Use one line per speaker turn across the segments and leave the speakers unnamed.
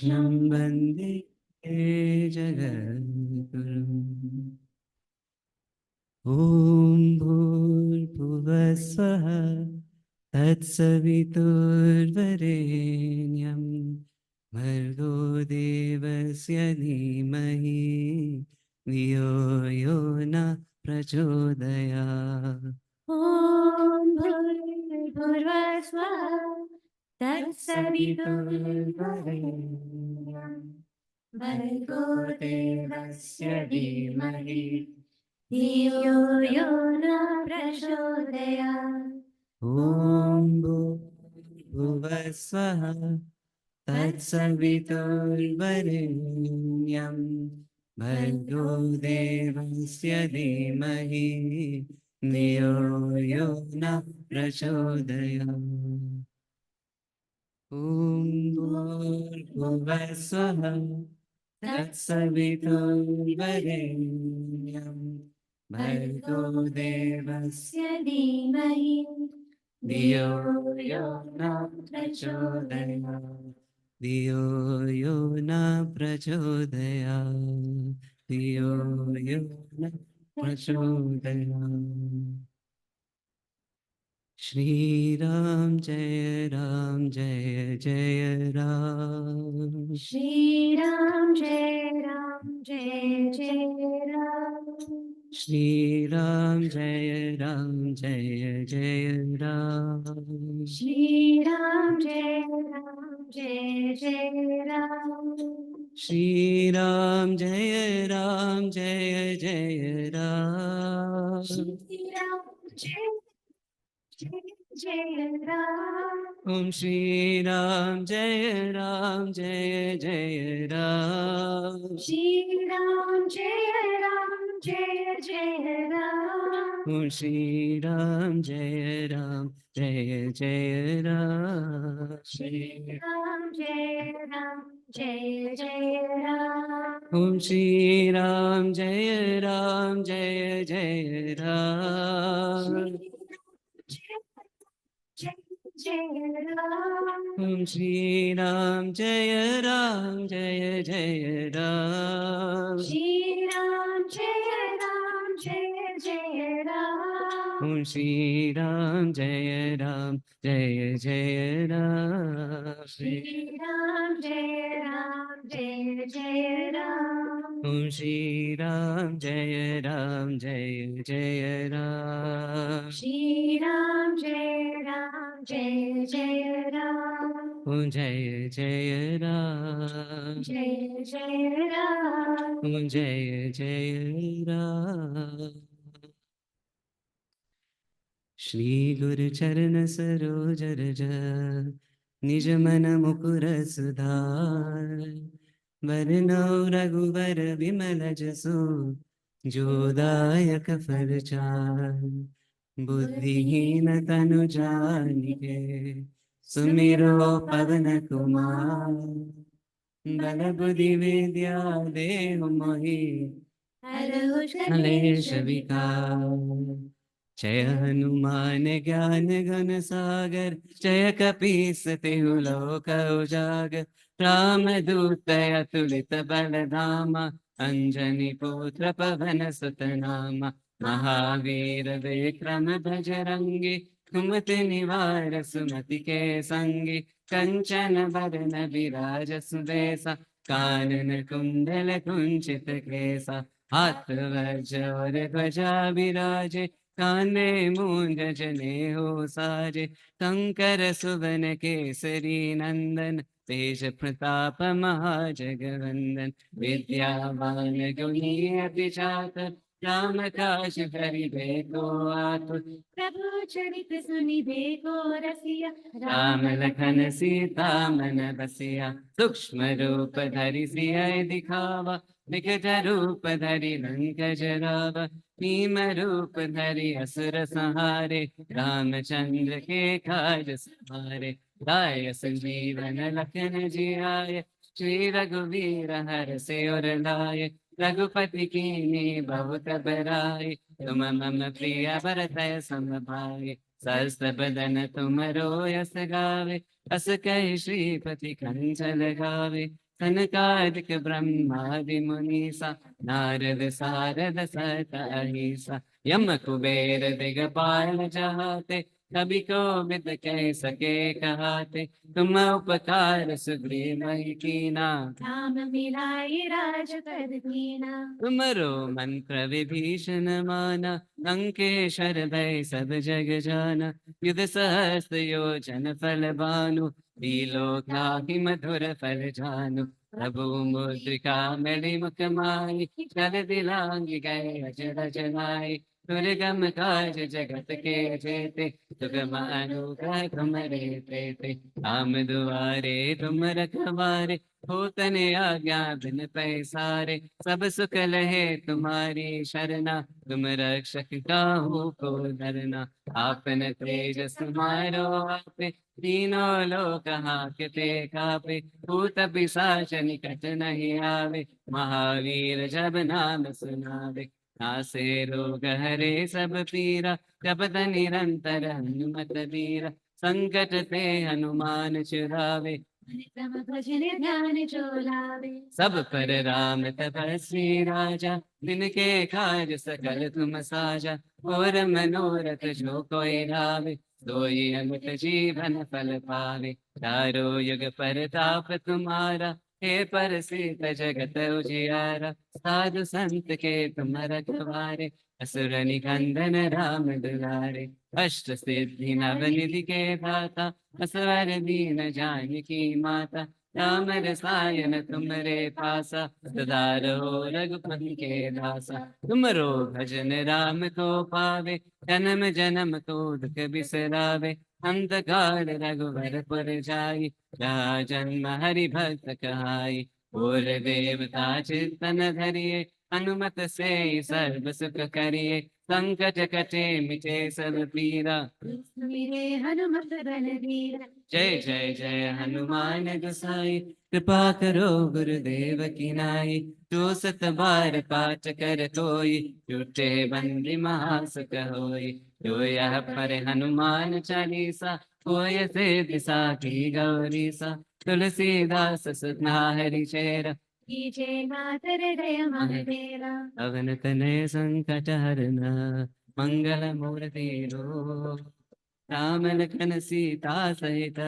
कृष्णं वन्दे जगद्गुरुम्। ॐ भूर्भुवस्वः तत्सवितुर्वरेण्यं भर्गो देवस्य धीमहि धियो यो न प्रचोदयात्।
ॐ भूर्भुवस्वः तत्सवितुर्वरेण्यं भर्गो देवस्य धीमहि धियो यो न प्रचोदयात्।
ॐ भूर्भुवस्वः तत्सवितुर्वरेण्यं भर्गो देवस्य धीमहि धियो यो न प्रचोदयात्। ॐ भूर्भुवस्वः तत्सवितुर्वरेण्यं भर्गो देवस्य
धीमहि
धियो यो न प्रचोदयात्। धियो यो न प्रचोदयात्। धियो यो न प्रचोदयात्। श्रीराम जय राम जय जय राम।
श्रीराम जय राम जय जय राम।
श्रीराम जय राम जय जय राम।
श्रीराम जय राम जय जय राम।
श्रीराम जय राम जय जय राम।
श्रीराम जय जय राम।
ओम श्रीराम जय राम जय जय राम।
श्रीराम जय राम जय जय राम।
ओम श्रीराम जय राम जय जय राम।
श्रीराम जय राम जय जय राम।
ओम श्रीराम जय राम जय जय राम।
जय जय राम।
ओम श्रीराम जय राम जय जय राम।
श्रीराम जय राम जय जय राम।
ओम श्रीराम जय राम जय जय राम।
श्रीराम जय राम जय जय राम।
ओम श्रीराम जय राम जय जय राम।
श्रीराम जय राम जय जय राम।
ओम जय जय राम।
जय जय राम।
ओम जय जय राम। श्री गुरु चरण सरोज रज निज मन मुकुर सुधार वरनौ रघुवर विमल जसु जो दायक फलचार। बुद्धिहीन तनु जानिके सुमिरो पवन कुमार बल बुद्धि विद्या देहु मोहि
हरहु
कलेश विकार। जय हनुमान ज्ञान गुण सागर जय कपीस तिहु लोक उजागर। रामदूत अतुलित बल धामा अंजनी पुत्र पवन सुत नामा। महावीर विक्रम बजरंगी कुमति निवार सुमति के संगी। कंचन बरन विराज सुबेसा कानन कुंडल कुंचित केसा। हाथ वज्र ध्वजा विराजे कान्हे मूंज जनेऊ साजे। शंकर सुवन केसरी नंदन तेज प्रताप महाजगवंदन। विद्यावान गुणी अति चातुर राम काज करिबे को आतुर।
प्रभु चरित सुनिबे को रसिया।
राम लखन सीता मन बसिया। सूक्ष्म रूप धरि सिय दिखावा विकट रूप धरि लंक जरावा। भीम रूप धरि असुर संहारे रामचंद्र के काज सवारे। लाय संजीवन लखन जियाय श्री रघुवीर हर्षि उर लाए। रघुपति कीन्ही बहुत बड़ाई तुम मम प्रिय भरत सम भाई। सहस्र बदन तुम रोयस गावे अस कहि श्रीपति कंठ लगावे। सनकादिक ब्रह्मादि मुनीसा नारद सारद सत अहिसा यम कुबेर दिगपाल जहाते कभी को विद कह सके कहाते तुम उपकार सुग्रीव ही कीना
राम मिलाए राज कर दीना
तुमरो मंत्र विभीषण माना लंकेश्वर भय सब जग जाना युध सहस्त्र योजन फल भानु लीलो लाहि मधुर फल जानु प्रभु मुद्रिका मेरी मुख माई चल दिलांग गए अजर जनाई दुर्गम काज जगत के जेते सुगम अनुग्रह तुम्हारे तेते राम दुआरे तुम रखवारे होतन आज्ञा बिन पैसारे सब सुख लहे तुम्हारी शरणा तुम रक्षक काहू को डरना आपन तेज समारो आपे तीनों लोक हांकते कापे भूत पिशाच निकट नहीं आवे महावीर जब नाम सुनावे नासे रोग हरे सब पीरा जपत निरंतर हनुमत बीरा संकट ते हनुमान छुड़ावे
तम भजन ध्यान जो लावे
सब पर राम तपस्वी राजा जिनके कार्य सकल तुम साजा और मनोरथ जो कोई लावे सोई अमित जीवन फल पावे चारों युग परताप तुम्हारा हे परसित जगत उजियारा साधु संत के तुम रखवारे असुर निकंदन राम दुलारे अष्ट सिद्धि नवनिधि के दाता असवर दीन जानकी माता राम रसायन तुमरे पासा सदा रहो रघुपति के दासा तुमरो भजन राम को पावे जन्म जन्म को दुख बिसरावे अंत काल रघुवर पुर जाई जहाँ जन्म हरि भक्त कहाई और देवता चित्तन धरिए हनुमत से सर्व सुख करिए संकट कटे मिटे सब पीरा
मेरे हनुमत बलवीर
जय जय जय हनुमान गोसाई कृपा करो गुरुदेव की नाई जो सत बार पाठ कर कोई झूठे बंदी महासुख होई जो यह पर हनुमान चालीसा कोय से दिशा की गौरीसा तुलसीदास सुना हरि चेरा
कीजे मातर दय महादेवा
पवन तनय संकट हरना मंगल मूर्ति रो राम लखन सीता सहित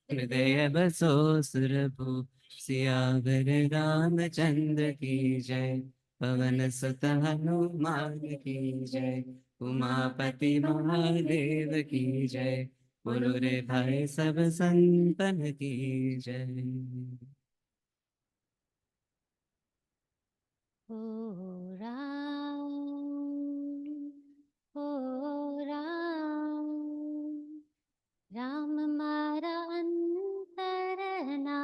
हृदय बसो सुरभु सियावर रामचंद्र की जय पवन सुत हनुमान की जय उमापति महादेव की जय बोलो रे भाई सब संतन की जय
ओ राम ओ राम राम मारा अंतरना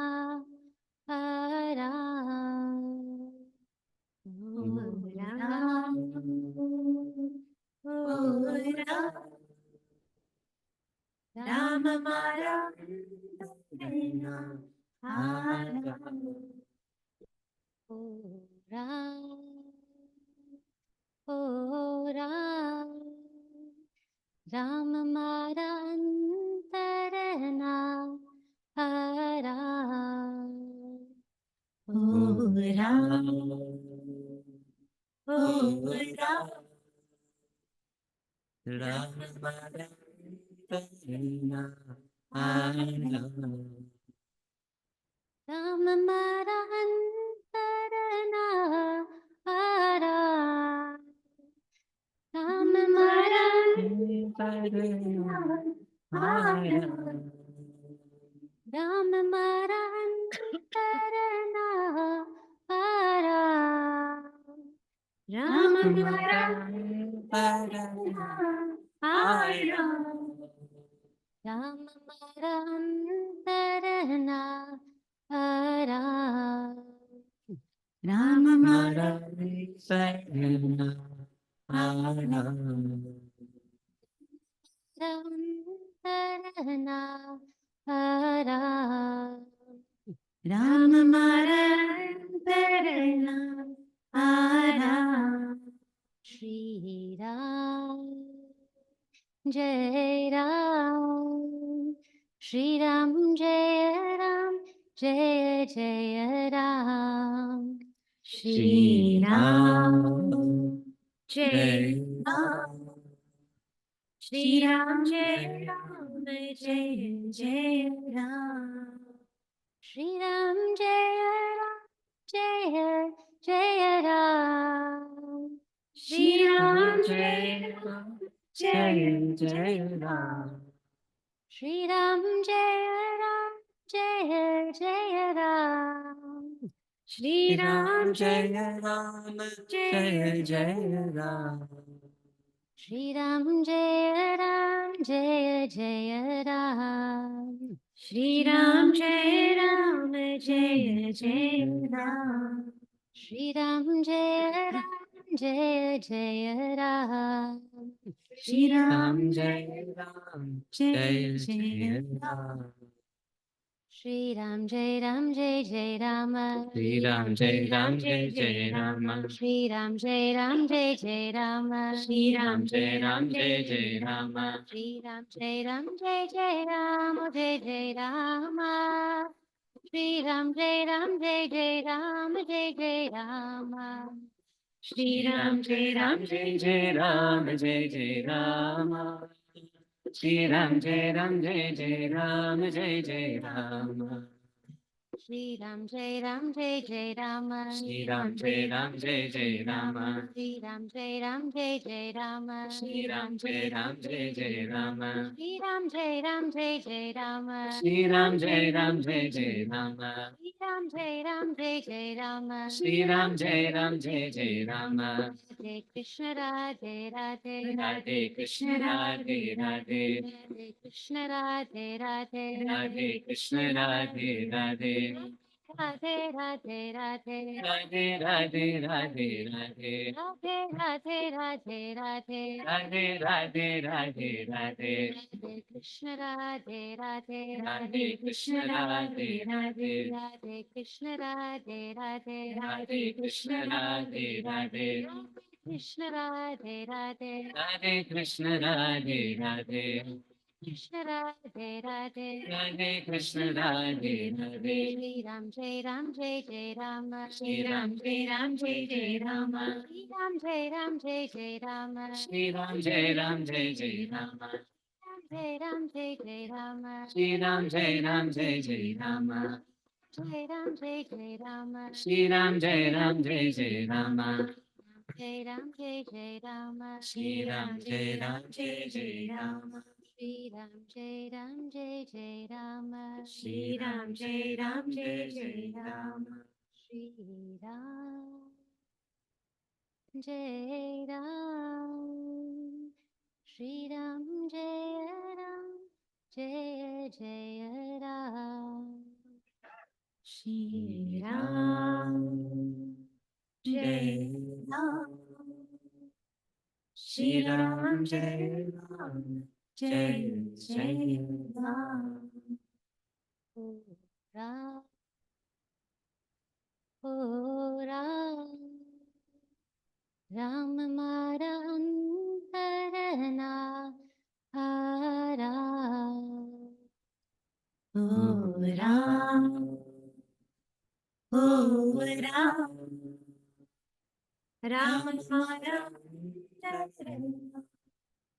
आराम ओ राम ओ राम राम मारा अंतरना आराम ओ राम ओ राम राम मारा अंतरना आराम ओ राम ओ राम
राम मारा अंतरना आराम
राम मारा अंतरना आराम राम मारा आराम राम मारा अंतरना आराम राम मारा आराम राम मारा अंतरना आराम राम मारा
अंतरना आराम
अंतरना आराम राम मारा अंतरना आराम श्री राम जय राम श्री राम जय राम जय जय राम
Shri Ram,
जय
Ram,
श्री राम जय राम जय जय राम श्री राम जय राम जय जय राम श्री राम जय Ram
Jai Jai Ram,
Shri Ram जय राम जय जय राम श्री राम
Jai
जय
Ram, Jai Jai Ram,
Shri Ram जय राम जय जय राम श्री राम जय राम जय जय राम श्री राम जय राम जय जय Ram Shri Ram
Ram Jai Ram, Jai Jai Ram,
Shri Ram जय राम जय जय Ram
Shri Ram Jai Ram Jai Jai Ram,
Shri Ram जय राम जय जय Ram Shri
Ram Jai Ram Jai Jai Ram,
Shri Ram जय राम जय जय राम जय जय राम श्री राम जय राम जय जय राम जय जय राम श्री राम जय Ram
Jai Jai Ram Jai Jai Ram, Shri Ram Jai Ram Jai Jai Ram Jai Jai Ram,
Shri Ram जय राम जय जय Ram
Shri Ram Jai Ram Jai Jai Ram,
Shri Ram जय राम जय जय Ram
Shri Ram Jai Ram Jai Jai Ram,
Shri Ram जय राम जय जय Ram
Shri Ram Jai Ram Jai Jai Ram,
Shri Ram जय राम जय जय Ram
Shri Ram Jai Ram Jai Jai Ram,
Radhe Krishna Radhe Radhe
Radhe Krishna Radhe Radhe,
Radhe Krishna Radhe Radhe
Radhe Krishna Radhe Radhe,
Radhe Radhe Radhe
Radhe Radhe Radhe Radhe,
Radhe Radhe Radhe Radhe
Radhe Radhe Radhe Radhe,
Radhe Krishna Radhe Radhe
Radhe Krishna Radhe Radhe,
Radhe Krishna Radhe Radhe
Radhe Krishna Radhe Radhe,
Krishna Radhe Radhe
Radhe Krishna Radhe Radhe,
Krishna Radhe Radhe
Radhe Krishna Radhe Radhe,
Shri Ram जय राम जय जय Ram
Shri Ram Jai Ram Jai Jai Ram,
Shri Ram जय राम जय जय Ram
Shri Ram Jai Ram Jai Jai Ram,
जय राम जय जय Ram
Shri Ram Jai Ram Jai Jai Ram,
जय राम जय जय Ram
Shri Ram Jai Ram Jai Jai Ram,
जय राम जय जय Ram
Shri Ram Jai Ram Jai Jai Ram,
Shri Ram जय राम जय जय Ram
Shri Ram Jai Ram Jai Jai Ram,
Shri Ram जय राम श्री राम जय राम जय जय Ram Shri Ram
Jai Ram, Shri Ram Jai Ram Jai Jai Ram,
ओ राम ओ राम राम मारा अंतरना हारा ओ राम ओ राम राम मारा अंतरना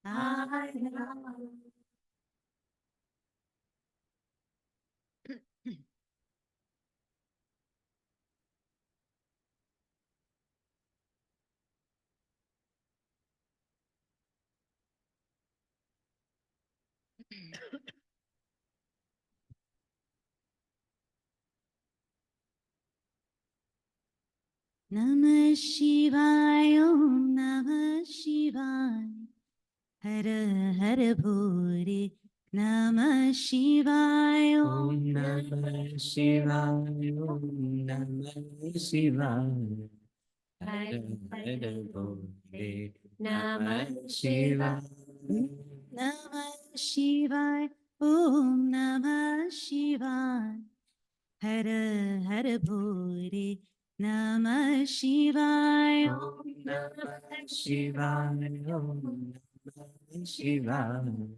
हारा नमः शिवाय ओम नमः शिवाय हर हर भोरे नमः शिवाय
Om Namah Shivaya, Om Namah Shivaya, Hara Hara Bole, Namah Shivaya,
नमः शिवाय ओम नमः शिवाय हर हर भोरे नमः शिवाय
Om Namah Shivaya, Om Namah Shivaya,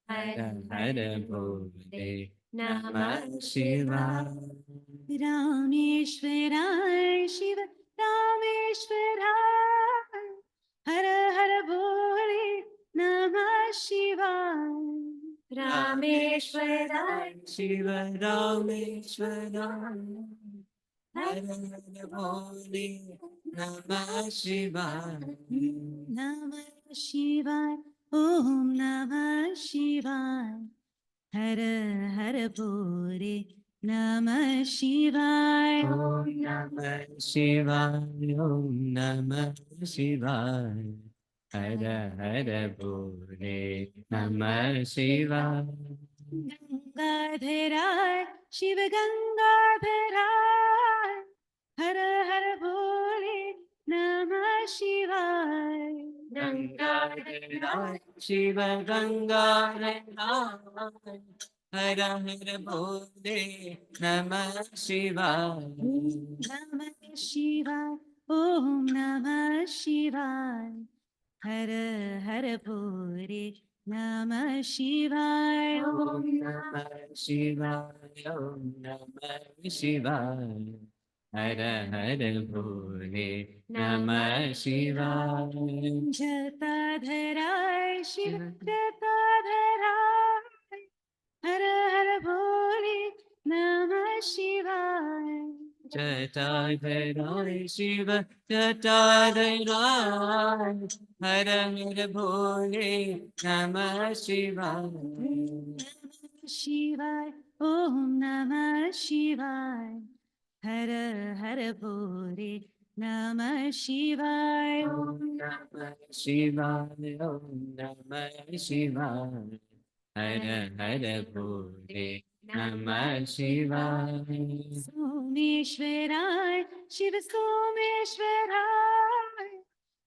Hara Hara Bole, नमः शिवाय
रामेश्वराय शिव रामेश्वराय हर हर भोले नमः शिवाय रामेश्वराय
शिव रामेश्वराय हर हर भोले नमः शिवाय
नमः शिवाय ओम नमः शिवाय हर हर भोले नमः शिवाय
ओम नमः शिवाय ओम नमः शिवाय हर हर भोले नमः शिवाय
गंगाधराय शिव गंगाधराय हर हर भोले नमः शिवाय
गंगाधराय शिव गंगाधराय हर हर भोले नमः शिवाय
नमः शिवाय ओम नमः शिवाय हर हर भोले नमः शिवाय
ओम नमः शिवाय ओम नमः शिवाय हर हर भोले नमः शिवाय
जटाधराय शिव जटाधराय हर हर भोले नमः शिवाय
जटाधराय शिव जटाधराय हर हर भोले नमः शिवाय
नमः शिवाय ओम नमः शिवाय हर हर भोले नमः शिवाय
ओम नमः शिवाय ओम नमः शिवाय हर हर भोले नमः शिवाय
सोमेश्वराय शिव सोमेश्वराय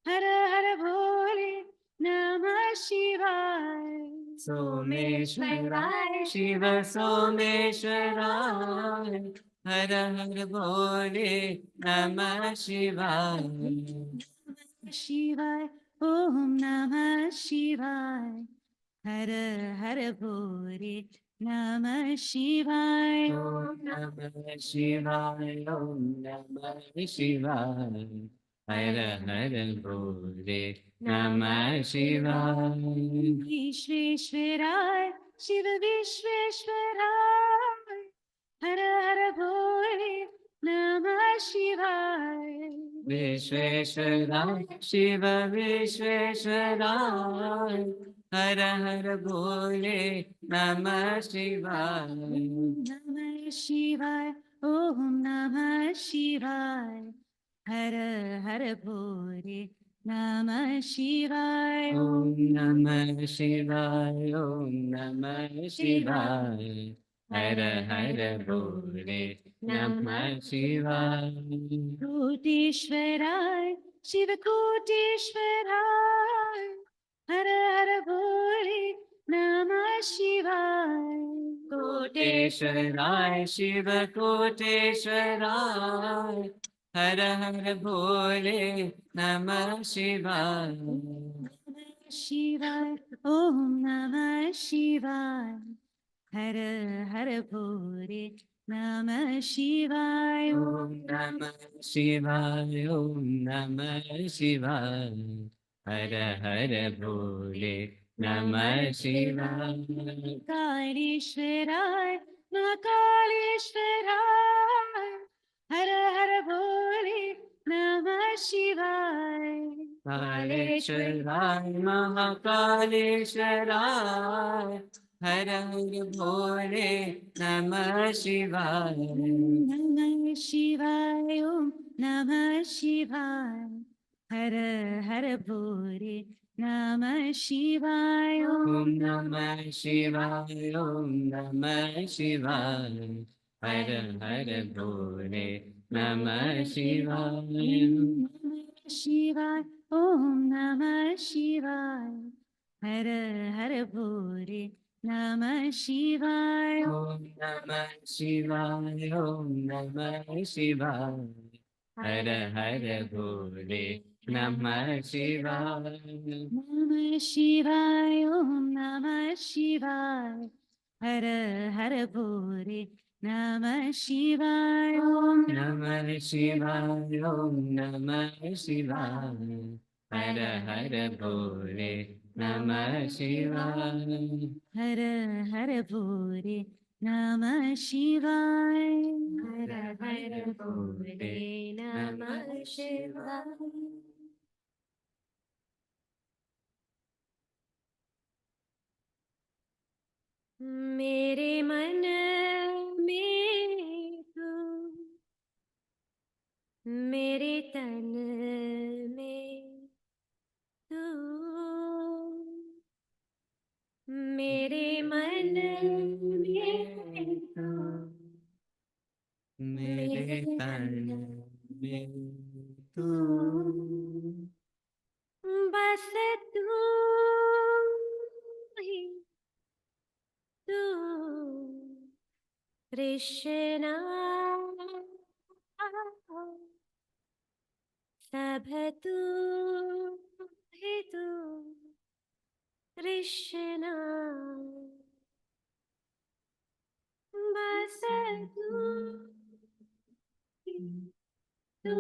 हर हर भोले नमः शिवाय
सोमेश्वराय शिव सोमेश्वराय हर हर भोले नमः शिवाय
नमः शिवाय ओम नमः शिवाय हर हर भोले नमः शिवाय
ओम नमः शिवाय ओम नमः शिवाय हर हर भोले नमः शिवाय
विश्वेश्वराय शिव विश्वेश्वराय हर हर भोले नमः शिवाय
विश्वेश्वराय शिव विश्वेश्वराय हर हर भोले नमः शिवाय
नमः शिवाय ओम नमः शिवाय हर हर भोले नमः शिवाय
ओम नमः शिवाय ओम नमः शिवाय हर हर भोले नमः शिवाय
कोटेश्वराय शिव कोटेश्वराय हर हर भोले नमः शिवाय
कोटेश्वराय शिव कोटेश्वराय हर हर भोले नमः शिवाय
नमः शिवाय ओम नमः शिवाय हर हर भोले नमः शिवाय
ओम नमः शिवाय ओम नमः शिवाय हर हर भोले नमः शिवाय
कालेश्वराय महाकालेश्वराय हर हर भोले नमः शिवाय
कालेश्वराय महाकालेश्वराय हर हर भोले नमः शिवाय
नमः शिवाय ओम नमः शिवाय हर हर भोले नमः शिवाय
ओम नमः शिवाय ओम नमः शिवाय हर हर भोले नमः शिवाय
नमः शिवाय ओम नमः शिवाय हर हर भोले नमः शिवाय
ओम नमः शिवाय ओम नमः शिवाय हर हर भोले नमः शिवाय
नमः शिवाय ओम नमः शिवाय हर हर भोरे नमः शिवाय ओम
नमः शिवाय ओम नमः शिवाय हर हर भोले नमः शिवाय
हर हर भोरे नमः शिवाय हर हर भोरे नमः शिवाय मेरे मन में तू मेरे तन में तू मेरे मन में तू
मेरे तन में तू
बस तू ही तू कृष्णा सब तू ही तू कृष्णा बस तू ही तू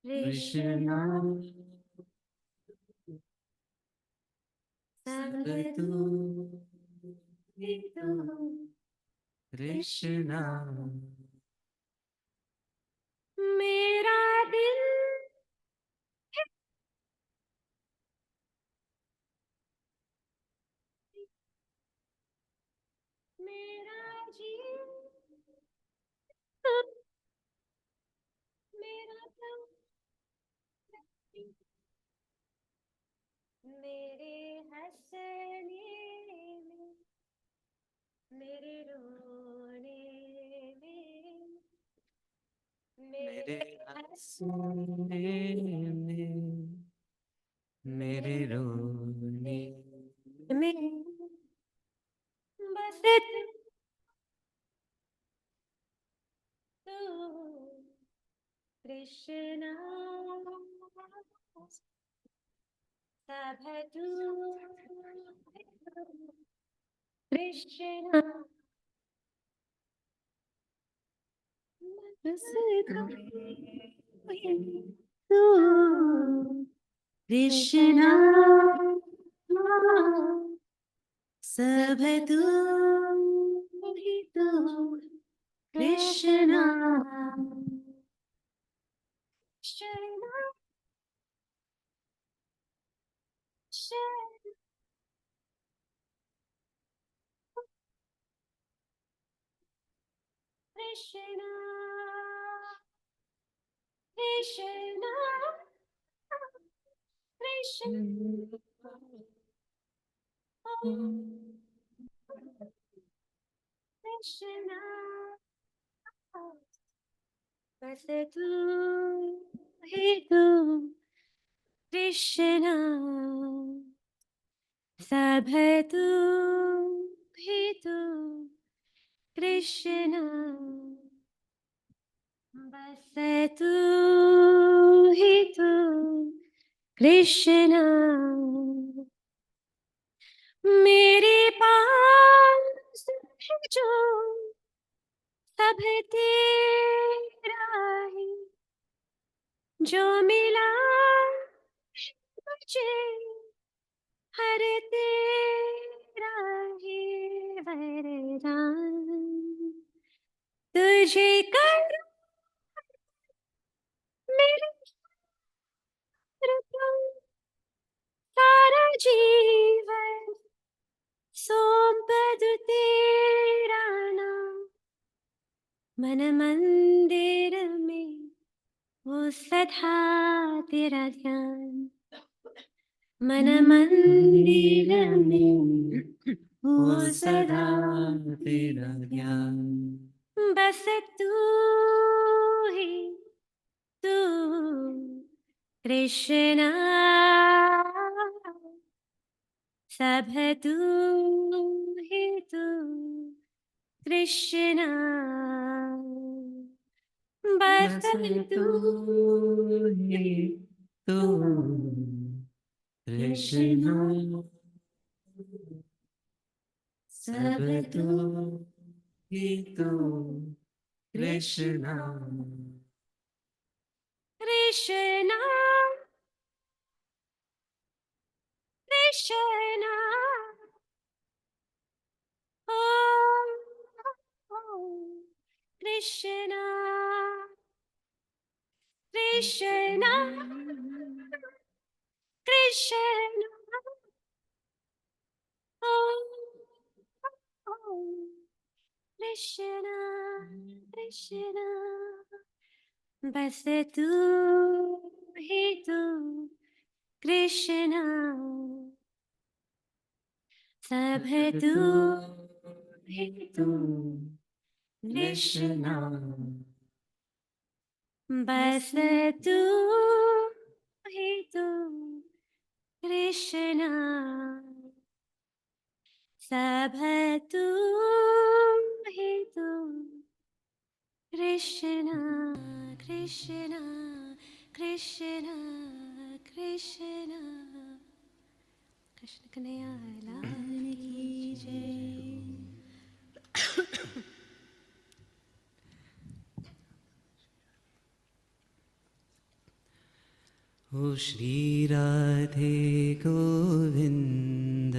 कृष्णा
सब
सब
तू
तू
ही तू
कृष्णा
मेरा दिल मेरा जीवन मेरा तन मेरे हंसने में मेरे रोने में
मेरे
मेरे
हंसने में मेरे रोने
में बस तू कृष्णा सब तू कृष्णा बस तू कृष्णा सब तू ही तू कृष्णा कृष्णा कृष्णा कृष्णा कृष्णा कृष्णा बस तू ही तू कृष्णा सब तू ही तू कृष्णा बस तू ही तू कृष्णा मेरे पास है जो सब तेरा है जो मिला मुझे हर तेरा है वरदान तुझे कर मेरे अर्पण सारा जीवन सौंप दूं तेरा नाम मन मंदिर में वो सदा तेरा ध्यान मन मंदिर में
वो
वो
सदा
सदा
तेरा ध्यान
बस तू ही तू कृष्णा सब तू ही तू कृष्णा बस
बस
तू
तू ही तू कृष्णा सब तू ही तू कृष्णा
कृष्णा कृष्णा ओम कृष्णा कृष्णा कृष्णा कृष्णा कृष्णा बस तू ही तू कृष्णा सब तू ही तू
कृष्णा
बस तू ही तू कृष्णा सब तू ही तू कृष्णा कृष्णा कृष्णा कृष्णा कृष्ण कन्हैया लाल की जय।
ओ श्री राधे गोविंद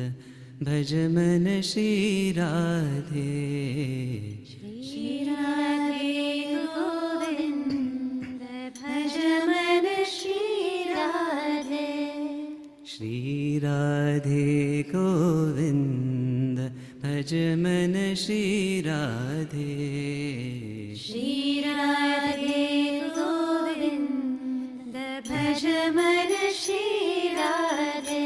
भज मन श्री राधे
श्री राधे गोविंद भज मन श्री राधे
श्री राधे गोविंद भज मन श्री राधे
श्री राधे गोविंद भज मन श्री राधे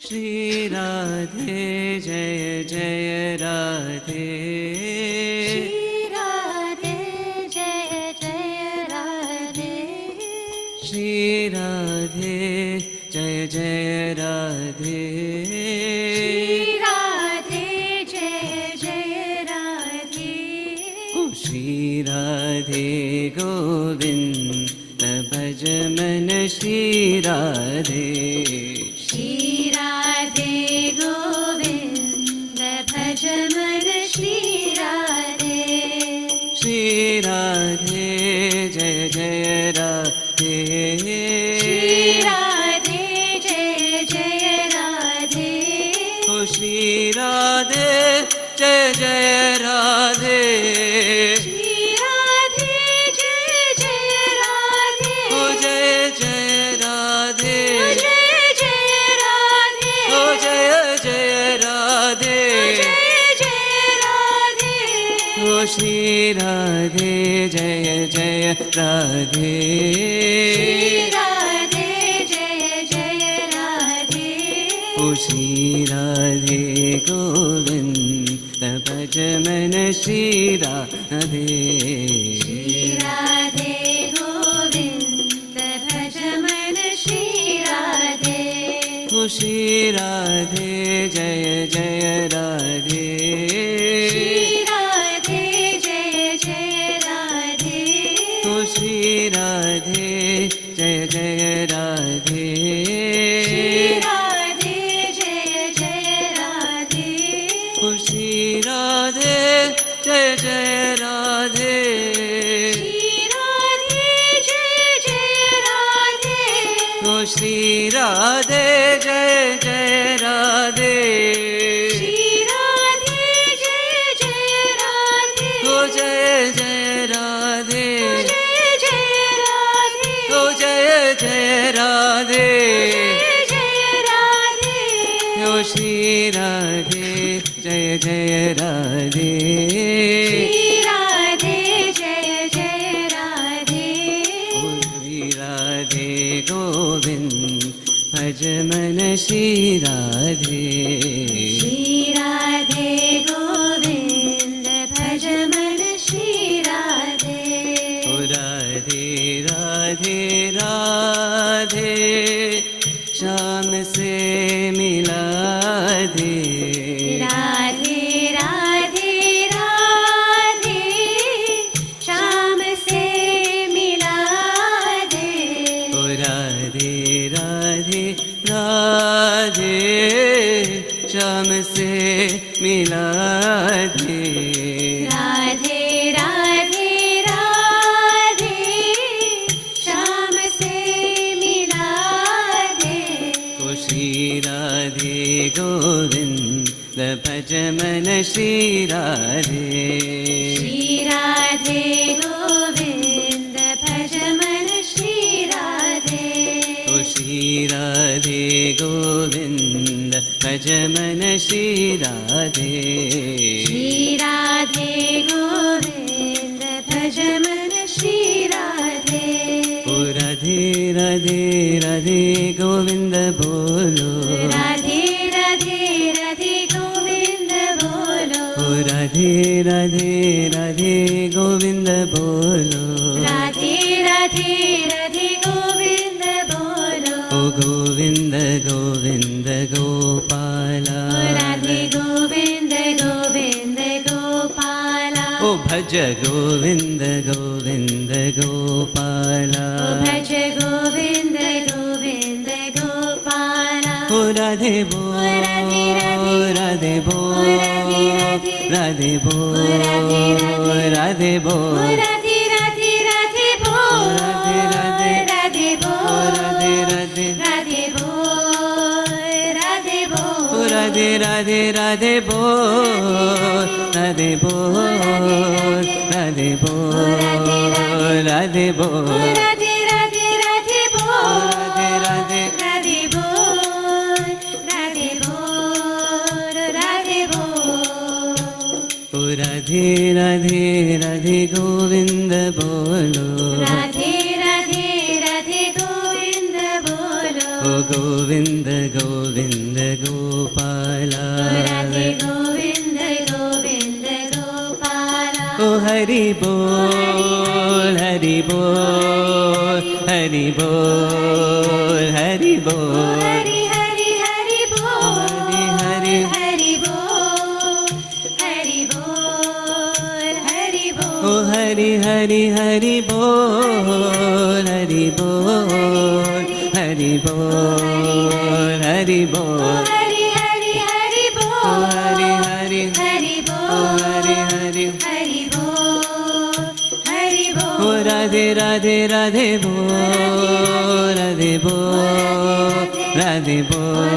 श्री राधे जय जय राधे
श्री राधे जय जय राधे
श्री राधे जय जय राधे
श्री राधे जय जय राधे
ओ श्री राधे गोविंद भज मन श्री राधे
श्री राधे गोविंद भज मन श्री राधे
श्री राधे जय जय राधे
श्री राधे जय जय राधे
ओ श्री राधे जय जय राधे
श्री राधे जय जय राधे
ओ जय जय राधे
जय जय राधे
ओ जय जय राधे
जय जय राधे
ओ श्री राधे जय जय राधे
श्री राधे जय जय राधे
ओ श्री राधे गोविंद भज मन श्री राधे
श्री राधे गोविंद भज मन श्री राधे
ओ श्री राधे जय जय राधे
श्री राधे जय जय राधे
ओ श्री राधे जय जय राधे
श्री राधे जय जय राधे
ओ श्री राधे जय जय राधे
श्री राधे जय जय राधे
ओ श्री राधे जय जय राधे
श्री राधे जय जय राधे
ओ जय जय राधे
जय जय राधे
ओ जय जय राधे
जय जय राधे
ओ श्री राधे जय जय राधे
श्री राधे जय जय राधे
ओ श्री राधे गोविंद भज मन श्री राधे
श्री राधे गोविंद भज मन श्री राधे
ओ राधे राधे राधे शाम से मिला दे
राधे राधे राधे शाम से मिला दे
ओ राधे राधे राधे भज मन श्री राधे
श्री राधे गोविंद भज मन श्री राधे
ओ राधे राधे राधे गोविंद बोलो
राधे राधे राधे गोविंद बोलो
ओ राधे राधे राधे गोविंद बोलो
राधे राधे राधे गोविंद बोलो
ओ गोविंद गोविंद गोपाला
राधे गोविंद गोविंद गोपाला
ओ भज गोविंद गोविंद गोपाला
भज गोविंद गोविंद गोपाला
ओ राधे बोल राधे बोल राधे बोल राधे बोल
राधे राधे राधे बोल
राधे राधे
राधे बोल
राधे राधे
राधे बोल राधे बोल
राधे राधे राधे बोल राधे बोल राधे बोल राधे बोल
राधे राधे राधे बोल
राधे राधे
राधे बोल राधे बोल राधे बोल
ओ राधे राधे राधे गोविंद बोलो
राधे राधे राधे गोविंद बोलो
ओ गोविंद गोविंद गोपाला
राधे गोविंद गोविंद गोपाला
ओ हरि बोल हरि बोल हरि बोल हरि बोल
हरि हरि हरि बोल
हरि हरि
हरि बोल हरि बोल हरि
ओ
बोल
हरि हरि हरि बोल हरि बोल हरि बोल हरि बोल
हरि हरि हरि
ओ
बोल
हरि हरि
हरि
ओ
बोल
हरि हरि
हरि बोल हरि
ओ
बोल
राधे राधे राधे बोल राधे बोल राधे बोल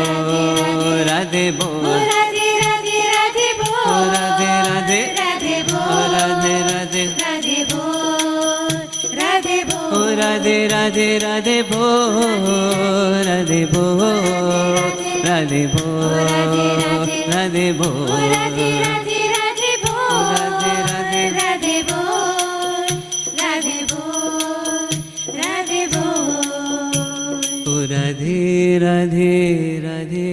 राधे बोल
राधे राधे राधे
ओ
बोल
राधे राधे
राधे
ओ
बोल
राधे राधे
राधे बोल राधे
ओ
बोल
राधे राधे राधे बोल राधे बोल राधे बोल राधे बोल
राधे राधे राधे बोल
राधे राधे
राधे बोल राधे बोल राधे बोल
ओ राधे राधे राधे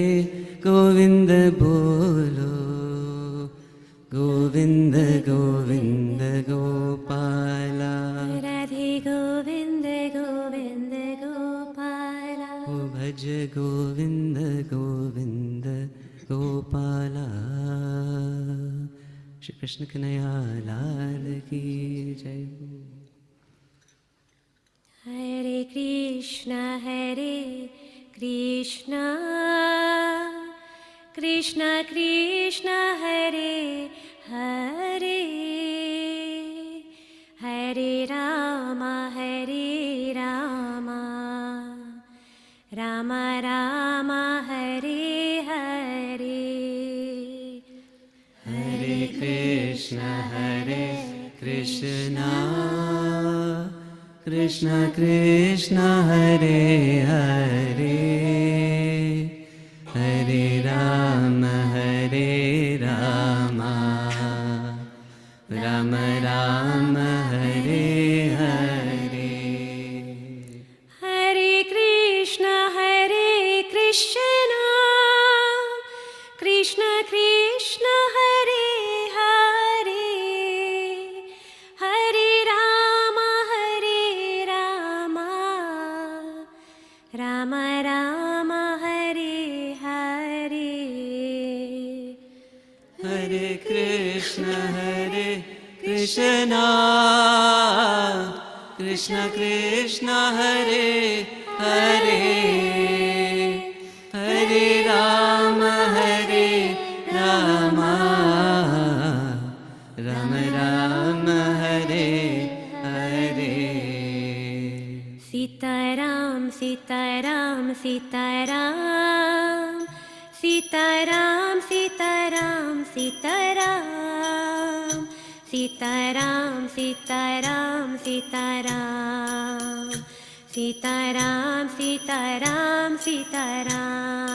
गोविंद बोलो गोविंद गोविंद गोपाला
राधे गोविंद गोविंद गोपाला
ओ भज गोविंद गोविंद गोपाला श्री कृष्ण कन्हैया लाल की जय
हरे Krishna Krishna Krishna Hare Hare Hare Ram Ram Ram Hare Hare
Hare Krishna Krishna Krishna Hare Hare Hare Ram Ram Ram Hare Hare
Hare Krishna Krishna Krishna Hare Hare Hare Ram Ram Ram Hare Hare
Hare Krishna Krishna Krishna Hare Hare Hare Ram Ram Ram Hare Hare
Sitaram Sitaram Sitaram Sitaram Sitaram Sitaram Sitaram Sitaram Sitaram Sitaram Sitaram Sitaram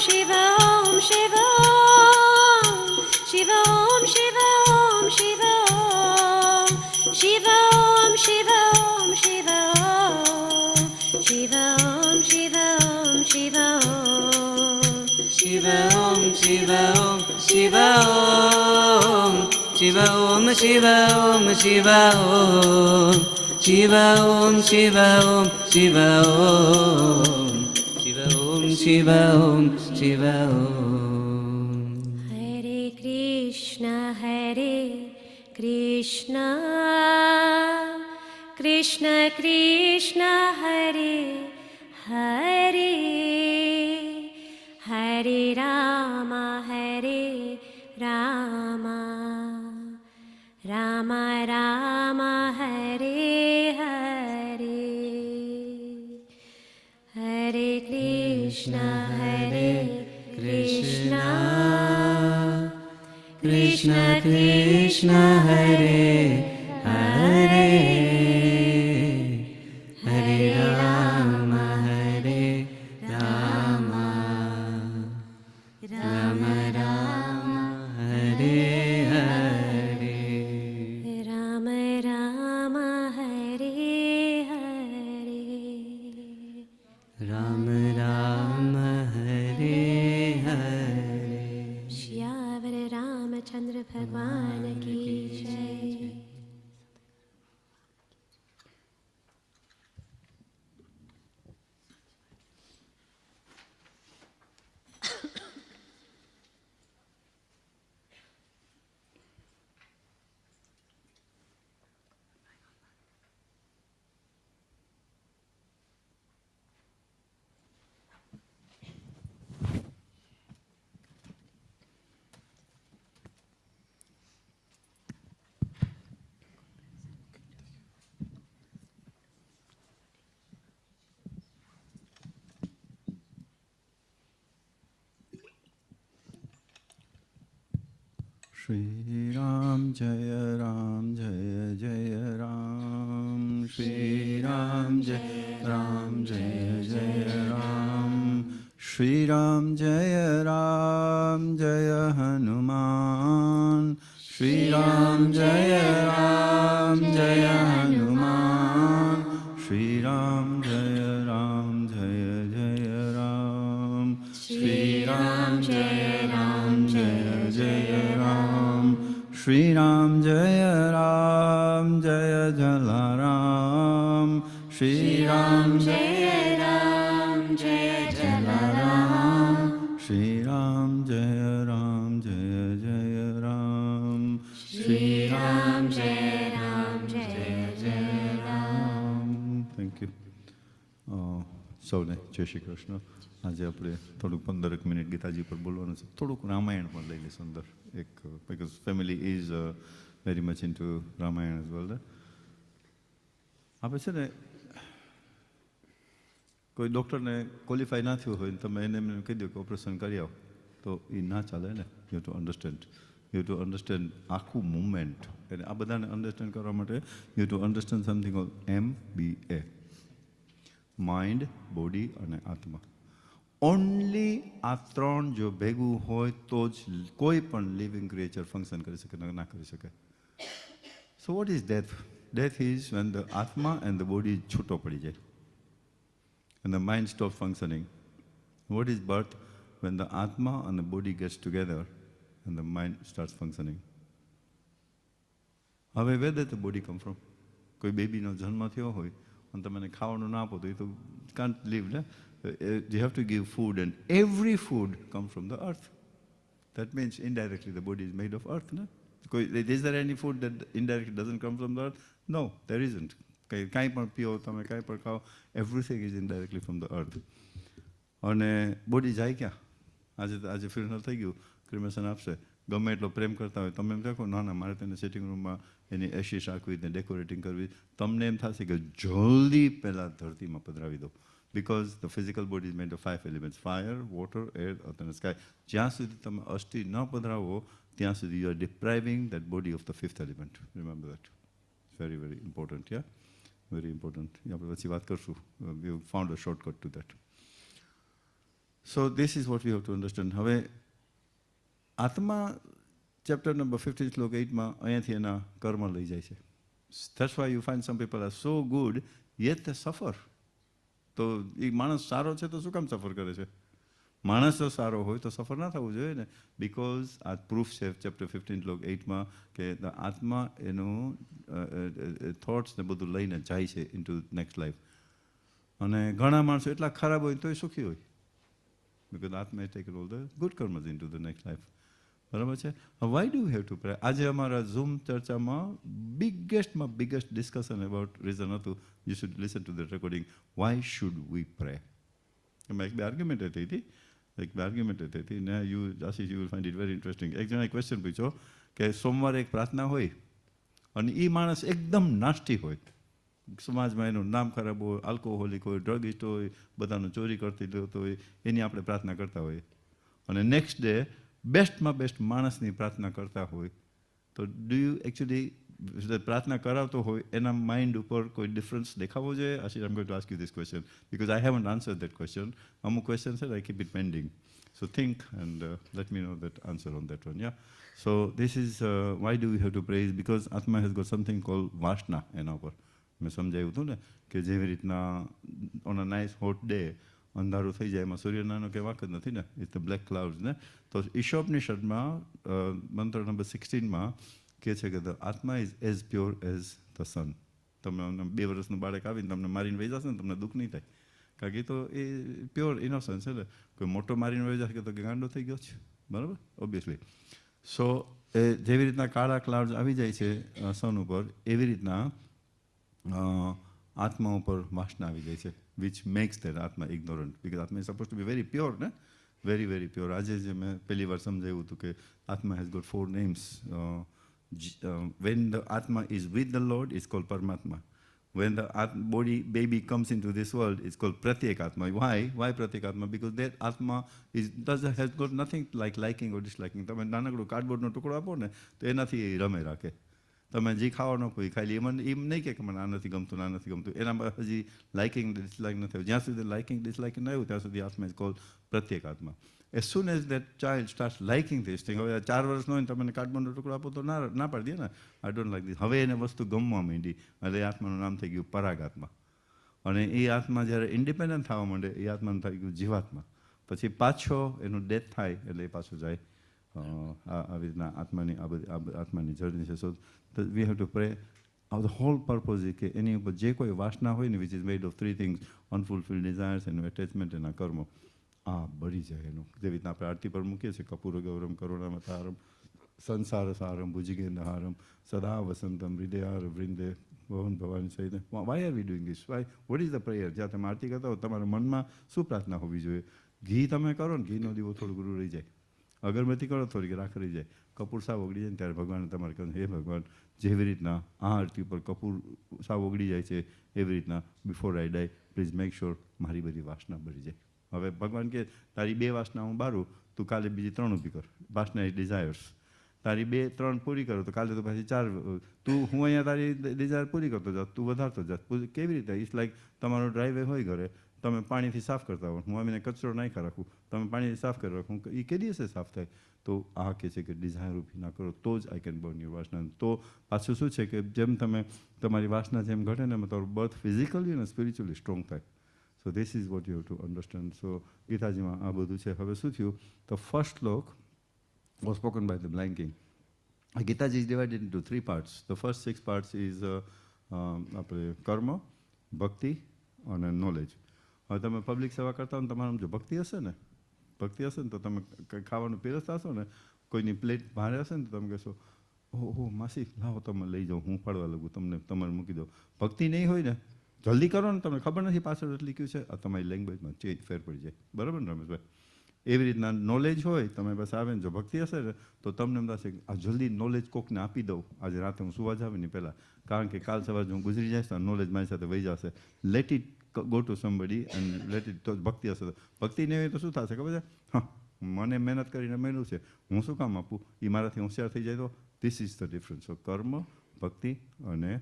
Shiva Om Shiva Om Shiva Om Shiva Om Shiva Om Shiva Shiva Om Shiva Om Shiva
Shiva Om Shiva Om Shiva Om Shiva Om Shiva Om Shiva Om Shiva Om Shiva Om Shiva Om Shiva Om Shiva Om Shiva Om
Hare Krishna Krishna Krishna Hare Hare Hare Rama Rama Rama Hare Hare Hare Krishna
Krishna Krishna Hare Hare Hare Rama Rama Rama Hare Hare
Rama Rama Hare Hare
Rama Rama Hare Hare
श्यावर Ramchandra भगवान की जय
Shri Ram Jaya Ram Jaya Jaya Ram Shri Ram Jaya Ram Jaya Jaya Ram Shri Ram Jaya Ram Jaya Hanuman Shri Ram Jaya Ram Jaya Hanuman Shri Ram Jaya Ram Jaya Jaya Ram Shri Ram Jaya Ram Jaya Jaya Ram Shri Ram Jaya Ram Jaya Jalaram Shri Ram Jaya Ram Jaya Jalaram Shri Ram Jaya Ram Jaya Jaya Ram Shri Ram Jaya Ram Jaya Jaya Ram. Thank you. સૌને જય શ્રી કૃષ્ણ. આજે આપણે થોડુંક 15 minute Gitaji પર બોલવાનું છે, થોડુંક રામાયણ પણ લઈ લઈશું અંદર એક, because family is very much into Ramayan as well. આપણે છે ને કોઈ ડૉક્ટરને ક્વોલિફાય ના થયું હોય ને તમે એને એમને કહી દો કે ઓપરેશન કરી આવો, તો એ ના ચાલે ને. યુ ટુ અન્ડરસ્ટેન્ડ આખું મુવમેન્ટ. એટલે આ બધાને અન્ડરસ્ટેન્ડ કરવા માટે you to understand something of MBA, mind, body અને આત્મા. ઓનલી આ ત્રણ જો ભેગું હોય તો જ કોઈ પણ લિવિંગ ક્રિએચર ફંક્શન કરી શકે, ના કરી શકે. So what is death? Death is when the આત્મા એન્ડ ધ બોડી છૂટો પડી જાય and the mind stops functioning. What is birth? When the atma and the body gets together and the mind starts functioning. હવે where did the body come from? કોઈ બેબીનો જન્મ થયો હોય અને તમે એને ખાવાનું ના આપો તો એ તો can't live, ને? You have to give food, and every food comes from the earth. That means indirectly the body is made of earth, ne? Is there any food that indirectly doesn't come from the earth? No, there isn't. કાંઈ પણ પીઓ તમે, કાંઈ પણ ખાઓ, everything is indirectly from the earth. અને body જાય ક્યાં? આજે ફ્યુનરલ થઈ ગયું, ક્રિમેશન આપશે, ગમે એટલો પ્રેમ કરતા હોય તમે એમ કહો ના ના મારે તેને સિટિંગ રૂમમાં એની એશિશ રાખવી, તેને ડેકોરેટિંગ કરવી, તમને એમ થશે કે જલ્દી પહેલાં ધરતીમાં પધરાવી દો. Because the physical body is made of 5 elements: fire, water, air, earth and sky. જ્યાં સુધી તમે અષ્ટિ ન પધરાવો ત્યાં સુધી you are depriving that body of the 5th element. Remember that. It's very, very important, yeah? Very important. આપણે પછી વાત કરશું. We found a shortcut to that. So this is what we have to understand. હવે આત્મા chapter number 15 શ્લોક 8માં અહીંયાથી એના કર્મ લઈ જાય છે. That's why you find some people are so good, yet they suffer. તો એ માણસ સારો છે તો શું કામ સફર કરે છે? માણસ જો સારો હોય તો સફર ના થવું જોઈએ ને. બિકોઝ આ પ્રૂફ છે ચેપ્ટર 15 શ્લોક 8માં કે આત્મા એનું થોટ્સ ને બધું લઈને જાય છે ઇન્ટુ નેક્સ્ટ લાઈફ. અને ઘણા માણસો એટલા ખરાબ હોય તોય સુખી હોય. Because Atma has taken all the good karmas into the next life. બરાબર છે? Why do we have to pray? આજે અમારા ઝૂમ ચર્ચામાં biggest discussion about reason હતું. You should listen to the recording. Why should we pray? એમાં એક બે argument હતી. ને આશીષ you will find it very interesting. એક જણાએ ક્વેશ્ચન પૂછ્યો કે સોમવારે એક પ્રાર્થના હોય અને એ માણસ એકદમ નાસ્ટી હોય, સમાજમાં એનું નામ ખરાબ હોય, આલ્કોહોલિક હોય, ડ્રગિસ્ટ હોય, બધાનું ચોરી કરતી રહેતો હોય, એની આપણે પ્રાર્થના કરતા હોઈએ. અને નેક્સ્ટ ડે બેસ્ટમાં બેસ્ટ માણસની પ્રાર્થના કરતા હોય તો ડુ યુ એકચ્યુઅલી પ્રાર્થના કરાવતો હોય એના માઇન્ડ ઉપર કોઈ ડિફરન્સ દેખાવો જોઈએ? Ashish, I am going to ask you this question because I haven't answered that question. અમુક ક્વેશ્ચન છે I keep it pending. So think and let me know that answer on that one. Yeah. So this is why do we have to pray? Because Atma has got something called Vashna એના ઉપર. મેં સમજાવ્યું હતું ને કે જેવી રીતના on a nice hot day અંધારું થઈ જાય, એમાં સૂર્યનારાયણનો કંઈ વાંક જ નથી ને, ઇટ્સ ધ બ્લેક ક્લાઉડ્સ ને. તો ઈશોપનિષદમાં મંત્ર નંબર 16માં કહે છે કે ધ આત્મા is as pure as the sun. તમે 2 વર્ષનું બાળક આવીને તમને મારીને વહી જશે ને તમને દુઃખ નહીં થાય, કારણ કે તો એ પ્યોર ઇનોસન્સ છે ને. કોઈ મોટો મારીને વહી જશે તો ગાંડો થઈ ગયો છે, બરાબર, ઓબ્વિયસલી. સો એ જેવી રીતના કાળા ક્લાઉડ્સ આવી જાય છે સન ઉપર, એવી રીતના આત્મા ઉપર વાસના આવી જાય છે, વિચ મેક્સ ધેટ આત્મા ઇગ્નોરન્ટ. બિકોઝ આત્મા is suppose two be very pure ને, વેરી પ્યોર. આજે જે મેં પહેલી વાર સમજાવ્યું હતું કે આત્મા has got 4 names. When the Atma is with the Lord, it's called Paramatma. When the baby comes into this world, it's called Pratyek Atma. Why Pratyek Atma? Because that Atma has got nothing like liking or disliking. તમે નાનકડો કાર્ડબોર્ડનો ટુકડો આપો ને તો એનાથી એ રમે રાખે. તમે જે ખાવાનો કોઈ ખાઈ લે, એમ નહીં કે મને આ નથી ગમતું, આ નથી ગમતું, એનામાં હજી લાઇકિંગ ડિસલાઇક નથી થયું. જ્યાં સુધી લાઇકિંગ ડિસલાઇકિંગ ન આવ્યું ત્યાં સુધી આત્મા ઇઝ કોલ્ડ પ્રત્યેક આત્મા. As soon as that child starts liking this thing, હવે 4 વર્ષનો હોય ને તમે કાર્ડબોર્ડનો ટુકડો આપો તો ના પાડી દે ને, આઈ ડોન્ટ લાઈક ધીસ. હવે એને વસ્તુ ગમવા માંડી એટલે એ આત્માનું નામ થઈ ગયું પરાગ આત્મા. અને એ આત્મા જ્યારે ઇન્ડિપેન્ડન્ટ થવા માંડે એ આત્માનું થઈ ગયું જીવાત્મા. પછી પાછો એનું ડેથ થાય એટલે એ પાછું જાય આવી રીતના આત્માની જર્ની છે. So we have to pray. The whole purpose એ કે એની ઉપર જે કોઈ વાસના હોય ને which is made of 3 things: unfulfilled desires, એનું એટેચમેન્ટ, એના કર્મો, આ બળી જાય એનું. જેવી રીતના આપણે આરતી પર મૂકીએ છીએ કપૂર ગૌરમ કરુણામતારમ સંસાર સારમ ભુજગેન્દ્રહારમ સદા વસંતમ હૃદયાર વૃંદે ભવન ભવાની સહિત. Why are we doing this? Why? What is the prayer? જ્યાં તમે આરતી કરતા હો તમારા મનમાં શું પ્રાર્થના હોવી જોઈએ? ઘી તમે કરો ને, ઘીનો દીવો થોડું ગુરુ રહી જાય. અગરબત્તી કરો થોડીક રાખ રહી જાય. કપૂર સાવ ઓગળી જાય ને ત્યારે ભગવાન તમારે કહે, હે ભગવાન, જેવી રીતના આ આરતી પર કપૂર સાવ ઓગળી જાય છે એવી રીતના before I die please make sure મારી બધી વાસના બળી જાય. હવે ભગવાન કે તારી 2 વાસના હું બારું, તું કાલે બીજી 3 ઊભી કર. વાસના એ ડિઝાયર્સ. તારી 2-3 પૂરી કરો તો કાલે તો પાછી 4. તું હું અહીંયા તારી ડિઝાયર પૂરી કરતો જાત, તું વધારતો જાત. કેવી રીતે? ઇટ્સ લાઈક તમારો ડ્રાઈવે હોય ઘરે, તમે પાણીથી સાફ કરતા હો, હું આવીને કચરો નાખ્યા રાખું, તમે પાણીથી સાફ કરી રાખું, એ કે દિવસે સાફ થાય? તો આ કહે છે કે ડિઝાયર ઊભી ના કરો તો જ આઈ કેન બર્ન યોર વાસના. તો પાછું શું છે કે જેમ તમે તમારી વાસના જેમ ઘટે ને એમાં તમારું બર્થ ફિઝિકલી અને સ્પિરિચ્યુઅલી સ્ટ્રોંગ થાય. So this is what you have to understand. So ગીતાજીમાં આ બધું છે. હવે શું થયું? The first શ્લોક was spoken by the blind king. Gitaji is divided into 3 parts. The first 6 parts is આપણે કર્મ, ભક્તિ અને નોલેજ. હવે તમે પબ્લિક સેવા કરતા હો ને તમારામાં જો ભક્તિ હશે ને તો તમે કંઈ ખાવાનું પીરસતા હશો ને, કોઈની પ્લેટ ભારે હશે ને તો તમે કહેશો, ઓહો માસી લાવો તમે લઈ જાઓ, હું પાડવા લાગું, તમને તમારે મૂકી દો. ભક્તિ નહીં હોય ને, જલ્દી કરો ને, તમને ખબર નથી પાછળ એટલી ક્યું છે, આ તમારી લેંગ્વેજમાં ફેર પડી જાય. બરાબર ને રમેશભાઈ? એવી રીતના નોલેજ હોય તમે બસ આવે ને, જો ભક્તિ હશે ને તો તમને એમ થશે આ જલ્દી નોલેજ કોકને આપી દઉં આજે રાતે હું સુવા જાવ ને પહેલાં, કારણ કે કાલ સવારે જો હું ગુજરી જઈશ તો નોલેજ મારી સાથે વહી જશે. Let it go to somebody and let it. તો ભક્તિ હશે. તો ભક્તિ નહીં હોય તો શું થશે ખબર છે? હા, મને મહેનત કરીને મળ્યું છે, હું શું કામ આપું? એ મારાથી હોશિયાર થઈ જાય તો ધીસ ઇઝ ધ ડિફરન્સ. સો કર્મ, ભક્તિ અને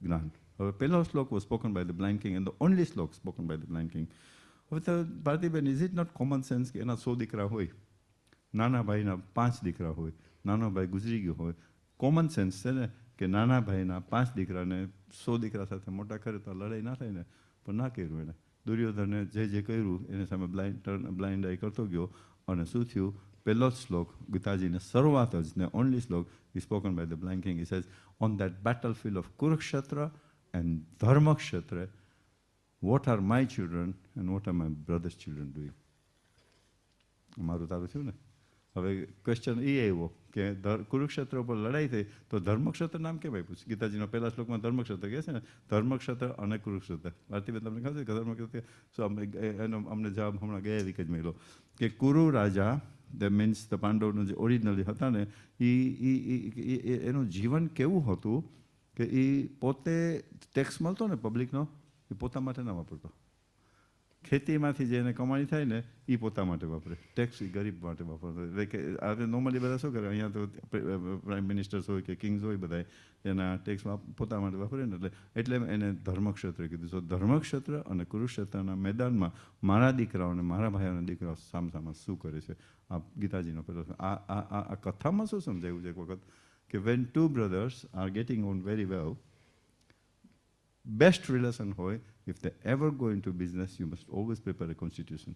જ્ઞાન. હવે પહેલો શ્લોક was spoken by the blind king and the only શ્લોક spoken by the blind king. હવે તો Bhartiben, is it not common sense કે એના 100 દીકરા હોય, નાના ભાઈના 5 દીકરા હોય, નાનો ભાઈ ગુજરી ગયો હોય, કોમન સેન્સ છે ને કે નાના ભાઈના 5 દીકરાને 100 દીકરા સાથે મોટા કરે તો લડાઈ ના થાય ને, પણ ના કર્યું એને. દુર્યોધને જે કર્યું એને સામે બ્લાઇન્ડ આઈ કરતો ગયો, અને શું થયું? પહેલો જ શ્લોક ગીતાજીને શરૂઆત જ ને ઓનલી શ્લોક is spoken by the blind king. He says, on that battlefield of Kurukshetra and Dharmakshetra, what are my children and what are my brother's children doing? મારું તારું થયું ને. હવે ક્વેશ્ચન એ આવ્યો કે કુરુક્ષેત્ર ઉપર લડાઈ થઈ તો ધર્મક્ષેત્ર નામ કેમ આપ્યું? ગીતાજીનો પહેલા શ્લોકમાં ધર્મક્ષેત્ર કહે છે ને, ધર્મક્ષેત્ર અને કુરુક્ષેત્ર. ભારતીબેન, તમને ખબર છે કે ધર્મક્ષેત્ર શું? એનો અમને જવાબ હમણાં ગયા વીક જ મળ્યો કે કુરુ રાજા, ધ મીન્સ ધ પાંડવનું જે ઓરિજિનલી હતા ને, એનું જીવન કેવું હતું કે એ પોતે ટેક્સ મળતો ને પબ્લિકનો, એ પોતા માટે ના વાપરતો. ખેતીમાંથી જે એને કમાણી થાય ને એ પોતા માટે વાપરે, ટેક્સ એ ગરીબ માટે વાપરતો. એટલે કે આ નોર્મલી બધા શું કરે, અહીંયા તો પ્રાઇમ મિનિસ્ટર્સ હોય કે કિંગ્સ હોય, બધા એના ટેક્સ પોતા માટે વાપરે ને, એટલે એને ધર્મક્ષેત્ર કીધું. સો ધર્મક્ષેત્ર અને કુરુક્ષેત્રના મેદાનમાં મારા દીકરાઓને, મારા ભાઈઓના દીકરાઓ સામસામા શું કરે છે? આ ગીતાજીનો પહેલો. આ કથામાં શું સમજાયું છે એક વખત કે when 2 brothers are getting on very well, best relation હોય, if they ever go into business, you must always prepare a constitution.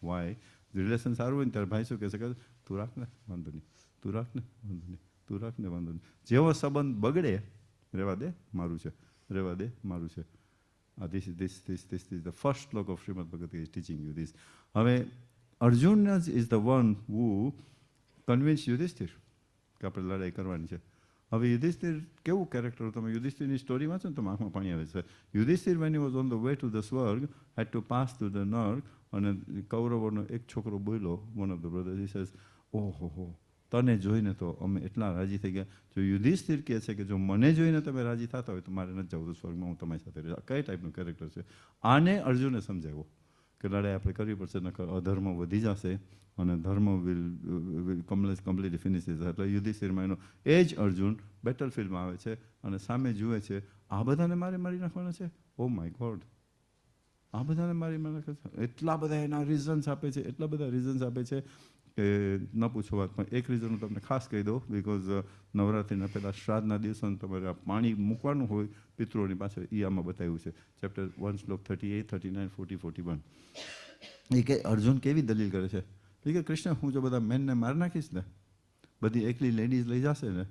Why? The relation સારું હોય ને ત્યારે ભાઈ શું કહે છે કે તું રાખ ને વાંધો નહીં, તું રાખ ને વાંધો નહીં, તું રાખ ને વાંધો નહીં. જેવો સંબંધ બગડે, રહેવા દે મારું છે, રહેવા દે મારું છે. This is the first slok of Srimad Bhagavad Gita is teaching you this. હવે Arjuna is the one who convinced Yudhishthir કે આપણે લડાઈ કરવાની છે. હવે યુધિષ્ઠિર કેવું કેરેક્ટર? તમે યુધિષ્ઠિરની સ્ટોરી વાંચો ને તો આંખમાં પાણી આવે છે. Yudhishthir when he was on the way to the સ્વર્ગ had to pass through the નર્ક, અને કૌરવોનો એક છોકરો બોલ્યો, one of the brothers, he says, ઓહો, તને જોઈને તો અમે એટલા રાજી થઈ ગયા. જો યુધિષ્ઠિર કહે છે કે જો મને જોઈને તમે રાજી થતા હોય તો મારે નથી જવું સ્વર્ગમાં, હું તમારી સાથે રહીશ. કઈ ટાઈપનું કેરેક્ટર છે? આને અર્જુને સમજાવ્યો કે લડાઈ આપણે કરવી પડશે, નકર અધર્મ વધી જશે અને ધર્મ વિલ કમ્પ્લીટલી ફિનિશ. એટલે યુધિષ્ઠિરમાં એનો એ જ અર્જુન બેટલફિલ્ડમાં આવે છે અને સામે જુએ છે આ બધાને મારી નાખવાના છે. ઓ માય ગોડ, આ બધાને મારી નાખે છે. એટલા બધા એના રીઝન્સ આપે છે, એટલા બધા રીઝન્સ આપે છે કે ન પૂછો વાત. પણ એક રીઝન હું તમને ખાસ કહી દઉં, બિકોઝ નવરાત્રિના પહેલાં શ્રાદ્ધના દિવસોને તમારે પાણી મૂકવાનું હોય પિતૃઓની પાસે, એ આમાં બતાવ્યું છે. ચેપ્ટર 1 શ્લોક 38, 39, 40, 41. એ કે અર્જુન કેવી દલીલ કરે છે કે કૃષ્ણ, હું જો બધા મેનને મારી નાખીશ ને, બધી એકલી લેડીઝ લઈ જશે ને,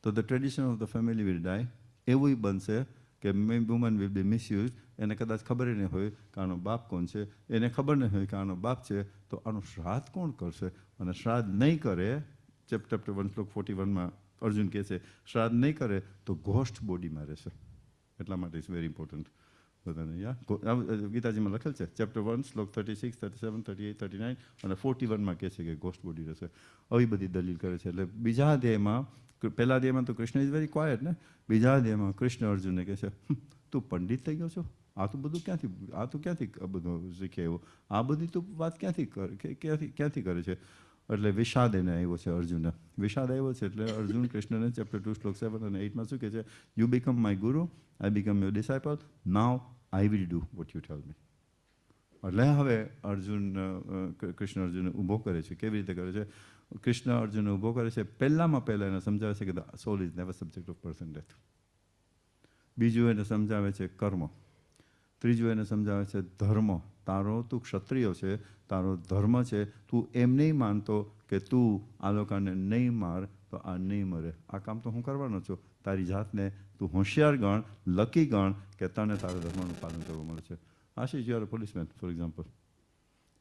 તો the tradition of the family will die. એવું બનશે કે વુમન વિલ બી મિસયુઝ. એને કદાચ ખબર નહીં હોય કે આનો બાપ કોણ છે, એને ખબર નહીં હોય કે આનો બાપ છે, તો આનું શ્રાદ્ધ કોણ કરશે? અને શ્રાદ્ધ નહીં કરે, ચેપ્ટર 1 શ્લોક 41માં અર્જુન કહે છે, શ્રાદ્ધ નહીં કરે તો ઘોસ્ટ બોડીમાં રહેશે. એટલા માટે ઇટ્સ વેરી ઇમ્પોર્ટન્ટ. ગીતાજીમાં લખેલ છે, ચેપ્ટર 1 શ્લોક 36, 37, 38, 39 અને 41માં કહે છે કે ઘોસ્ટ બોડી રહેશે. આવી બધી દલીલ કરે છે. એટલે બીજા અધ્યાયમાં, પહેલા અધ્યાયમાં તો કૃષ્ણ ઇઝ વેરી ક્વાયટ ને, બીજા અધ્યાયમાં કૃષ્ણ અર્જુનને કહે છે, તું પંડિત થઈ ગયો છો, આ તો બધું ક્યાંથી બધું શીખે એવું, આ બધી તું વાત ક્યાંથી કરે છે? એટલે વિષાદ એને આવ્યો છે અર્જુનને. વિષાદ આવ્યો છે એટલે અર્જુન કૃષ્ણને ચેપ્ટર 2 શ્લોક 7 અને 8માં શું કહે છે? You become my guru, I become your disciple, now I will do what you tell me. એટલે હવે કૃષ્ણ અર્જુનને ઊભો કરે છે. કેવી રીતે કરે છે? કૃષ્ણ અર્જુનને ઊભો કરે છે. પહેલાં એને સમજાવે છે કે the solve is never subject of person death. બીજું એને સમજાવે છે કર્મ. ત્રીજું એને સમજાવે છે ધર્મ. તારો તું ક્ષત્રિય છે, તારો ધર્મ છે, તું એમ નહીં માનતો કે તું આ લોકોને નહીં માર તો આ નહીં મરે. આ કામ તો હું કરવાનો છું. તારી જાતને તું હોશિયાર ગણ, લકી ગણ કે તને તારા ધર્મનું પાલન કરવા મળે છે. Ashish, you are a policeman, for example.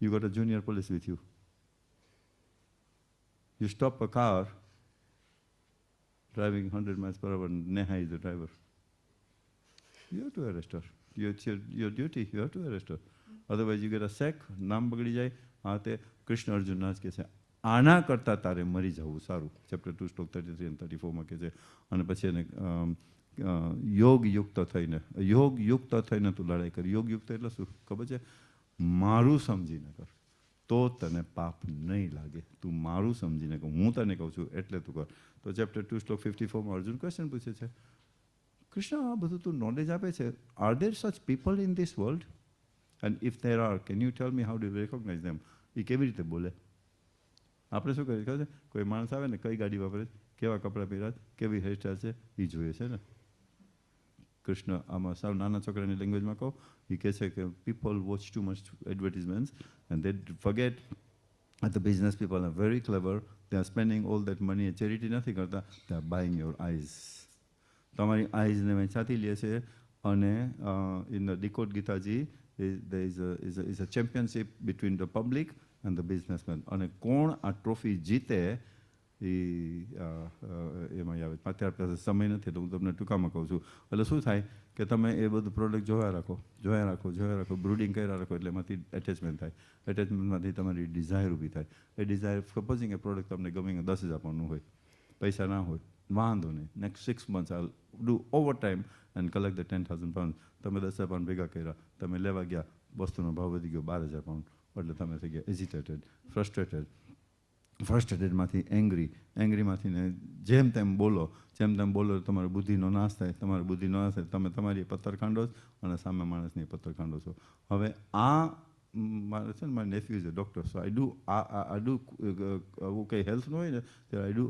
You got a junior police with you. You stop a car driving 100 miles per hour, Neha is the driver. You have to arrest her. It's your duty, you have to arrest her. Otherwise you get a sack, નામ બગડી જાય. આ તે કૃષ્ણ અર્જુનના જ કહે છે, આના કરતાં તારે મરી જવું સારું. ચેપ્ટર 2 શ્લોક 33 અને 34માં કહે છે. અને પછી એને યોગયુક્ત થઈને તું લડાઈ કર. યોગયુક્ત એટલે શું ખબર છે? મારું સમજીને કર તો તને પાપ નહીં લાગે. તું મારું સમજીને કહું, હું તને કહું છું એટલે તું કર. તો ચેપ્ટર 2 શ્લોક 54માં અર્જુન ક્વેશ્ચન પૂછે છે, કૃષ્ણ આ બધું તું નોલેજ આપે છે, are there such people in this world? And if there are, can you tell me how do you recognize them? એ કેવી રીતે બોલે? આપણે શું કરીએ ખબર છે? કોઈ માણસ આવે ને કઈ ગાડી વાપરે, કેવા કપડાં પહેર્યા, કેવી હેરસ્ટાઈલ છે, એ જોઈએ છે ને. કૃષ્ણ આમાં સાવ નાના છોકરાની લેંગ્વેજમાં કહો, એ કહે છે કે people watch too much advertisements and they forget that the business people are very clever. They are spending all that money. Charity નથી કરતા. They are buying your eyes. તમારી આઈઝને વેચાતી લે છે. અને in the Decode Gitaji, there is a championship between the public and the businessmen. અને કોણ આ ટ્રોફી જીતે એ એમાં આવે. અત્યારે પાસે સમય નથી એટલે હું તમને ટૂંકામાં કહું છું. એટલે શું થાય કે તમે એ બધું પ્રોડક્ટ જોયા રાખો, બ્રૂડિંગ કર્યા રાખો, એટલે એમાંથી એટેચમેન્ટ થાય. એટેચમેન્ટમાંથી તમારી ડિઝાયર ઊભી થાય. એ ડિઝાયર સપોઝિંગ એ પ્રોડક્ટ તમને ગમે 10,000 પાઉન્ડનું હોય, પૈસા ના હોય, વાંધો નહીં, next 6 months I do over time and collect the 10,000 pounds. તમે 10,000 pound ભેગા કર્યા, તમે લેવા ગયા, વસ્તુનો ભાવ વધી ગયો 12,000 pound, એટલે તમે થઈ ગયા એજિટેટેડ, ફ્રસ્ટ્રેટેડમાંથી એંગ્રીમાંથી ને જેમ તેમ બોલો તમારી બુદ્ધિનો નાશ થાય. તમારી બુદ્ધિ નાશ થાય, તમે તમારી પથ્થર ખાંડો છો અને સામે માણસની પથ્થર ખાંડો છો. હવે આ મારે છે ને, મારા nephew is a doctor, so I do કંઈ હેલ્થનું હોય ને ત્યારે આઈ ડુ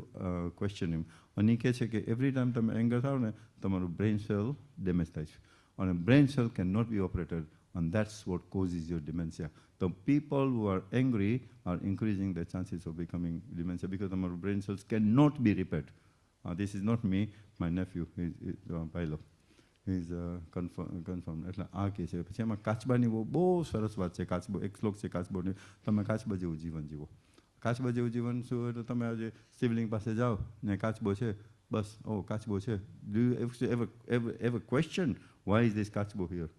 ક્વેશ્ચન હિમ. અને એ કહે છે કે એવરી ટાઈમ તમે એંગર થાવ ને તમારું બ્રેઇન સેલ ડેમેજ થાય છે. અને brain cell can not be operated. And that's what causes your dementia. The people who are angry are increasing their chances of becoming dementia because our brain cells cannot be repaired. This is not me, my nephew, Pailo. He's confirmed. એટલે આ કે છે. પછી એમાં કાચબાની બહુ સરસ વાત છે. કાચબો એક શ્લોક છે કાચબોની. તમે કાચબા જેવું જીવન જીવો. કાચબા જેવું જીવન શું હોય તો તમે આજે શિવલિંગ પાસે જાઓ ને કાચબો છે, બસ ઓ કાચબો છે. Do you ever question why is this કાચબો here?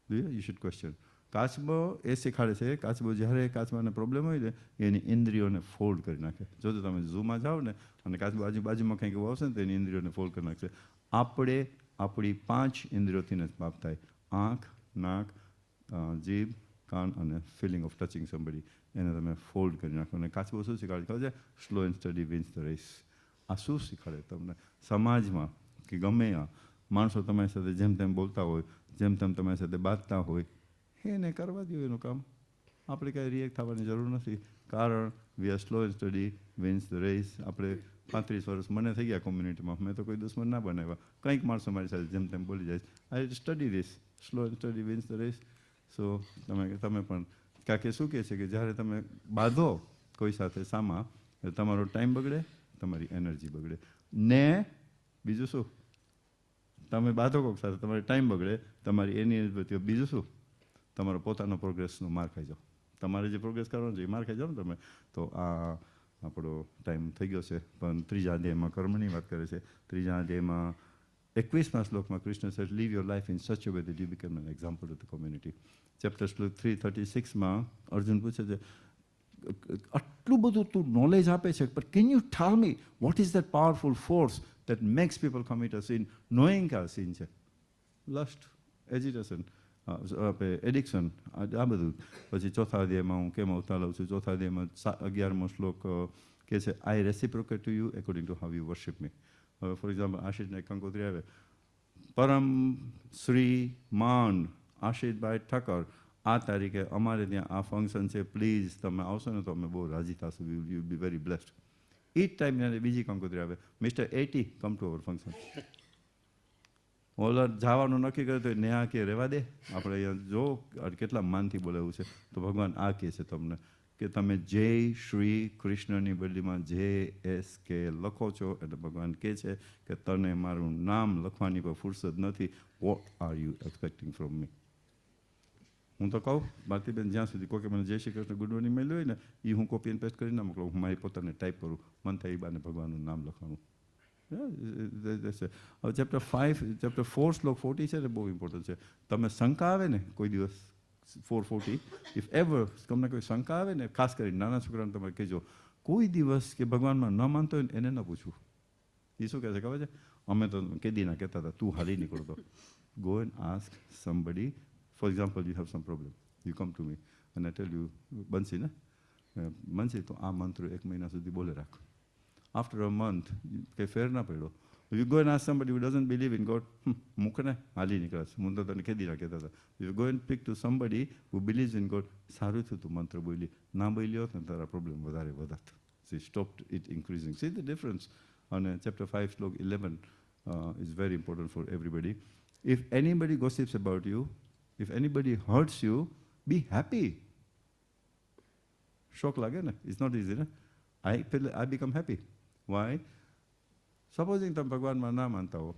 You should question. કાચબો એ શીખાડે છે, કાચબો જ્યારે કાચબાને પ્રોબ્લેમ હોય ને એની ઇન્દ્રિયોને ફોલ્ડ કરી નાખે. જો તમે ઝૂમાં જાઓ ને અને કાચબો આજુબાજુમાં કંઈક એવું આવશે ને તો એની ઇન્દ્રિયોને ફોલ્ડ કરી નાખશે. આપણે આપણી 5 ઇન્દ્રિયોથી જ બાપ થાય: આંખ, નાક, જીભ, કાન અને ફિલિંગ ઓફ ટચિંગ સમબડી. એને તમે ફોલ્ડ કરી નાખો. અને કાચબો શું શીખાડે ખબર છે? Slow and study wins the race. આ શું શીખાડે તમને? સમાજમાં કે ગમે આ માણસો તમારી સાથે જેમ તેમ બોલતા હોય, જેમ તેમ તમારી સાથે બાંધતા હોય, એને કરવા દો એનું કામ. આપણે કાંઈ રિએક્ટ થવાની જરૂર નથી. કારણ we are slow and study wins the race. આપણે 35 વર્ષ મને થઈ ગયા કોમ્યુનિટીમાં, મેં તો કોઈ દુશ્મન ના બનાવ્યા. કંઈક માણસો મારી સાથે જેમ તેમ બોલી જાય. I study this. Slow and study wins the race. So તમે પણ કારણ કે શું કહે છે કે જ્યારે તમે બાંધો કોઈ સાથે સામા, તમારો ટાઈમ બગડે, તમારી એનર્જી બગડે. ને બીજું શું? તમે બાંધો કોઈક સાથે, તમારો ટાઈમ બગડે, તમારી એની બીજું શું? તમારો પોતાનો પ્રોગ્રેસનો માર ખાઈ જાઓ. તમારે જે પ્રોગ્રેસ કરવાનો છે એ માર ખાઈ જાઓ ને તમે. તો આ આપણો ટાઈમ થઈ ગયો છે. પણ 3જા અધ્યાયમાં કર્મની વાત કરે છે. 3જા અધ્યાયમાં 21મા શ્લોકમાં Krishna said, live your life in such a way that you become an example to the community. Chapter 3:36માં અર્જુન પૂછે છે, આટલું બધું તું નોલેજ આપે છે, but can you tell me what is that powerful force that makes people commit a sin, knowing કે આ sin છે? લસ્ટ, એજિટેશન, એડિક્શન, આ બધું. પછી 4થા અધ્યાયમાં હું કેમ અવતાર લઉં છું? 4થા અધ્યાયમાં 11મો શ્લોક કહે છે, I reciprocate to you according to how you worship me. હવે ફોર એક્ઝામ્પલ આશિષને કંકોત્રી આવે, પરમ શ્રીમાન આશિષભાઈ ઠક્કર, આ તારીખે અમારે ત્યાં આ ફંક્શન છે, પ્લીઝ તમે આવશો ને તો અમે બહુ રાજી થશું, યુ બી વેરી બ્લેસ્ડ. એ જ ટાઈમને બીજી કંકોત્રી આવે, mister 80 come to our function. ઓલર જવાનું નક્કી કરે તો નેહા કે રહેવા દે, આપણે અહીંયા જો કેટલા માનથી બોલાવ્યું છે. તો ભગવાન આ કહે છે તમને કે તમે જય શ્રી કૃષ્ણની બદલીમાં JSK લખો છો, એટલે ભગવાન કહે છે કે તને મારું નામ લખવાની કોઈ ફુરસદ નથી. What are you expecting from મી? હું તો કહું ભારતીબેન, જ્યાં સુધી કોઈ મને જય શ્રી કૃષ્ણ ગુડ મોર્નિંગ મળ્યું હોય ને, એ હું કોપી એન્ડ પેસ્ટ કરી ના મોકલું, હું મારી પોતાને ટાઈપ કરું, મન થાય એ બાને ભગવાનનું નામ લખવાનું. હવે ચેપ્ટર 4 શ્લોક 40 છે ને, બહુ ઇમ્પોર્ટન્ટ છે. તમે શંકા આવે ને કોઈ દિવસ, 4:40, ઇફ એવર તમને કોઈ શંકા આવે ને, ખાસ કરીને નાના છોકરાને તમે કહેજો, કોઈ દિવસ કે ભગવાનમાં ન માનતો હોય ને એને ન પૂછવું. એ શું કહે છે ખબર છે? અમે તો કેદીના કહેતા હતા, તું હાલી નીકળતો. Go and ask somebody. For example, you have some problem. You come to me and I tell you, બંસી ને બંસી તો આ મંત્ર 1 મહિના સુધી બોલે રાખ. આફ્ટર અ મંથ કંઈ ફેર ના પડ્યો, You go and ask somebody who doesn't believe in God, મૂકને હાલી નીકળશે. હું તો તને ખેદી કહેતા હતા. You go and speak to somebody who believes in God, સારું થયું તું મંત્ર બોલી, ના બોલી હોત ને તારા પ્રોબ્લેમ વધારે વધારત. So he stopped it increasing. See the difference. On chapter 5, slok 11 is very important for everybody. If anybody gossips about you, if anybody hurts you, be happy. Shock lage na? It's not easy, na? I become happy. Why? Supposing તમે ભગવાનમાં ના માનતા હો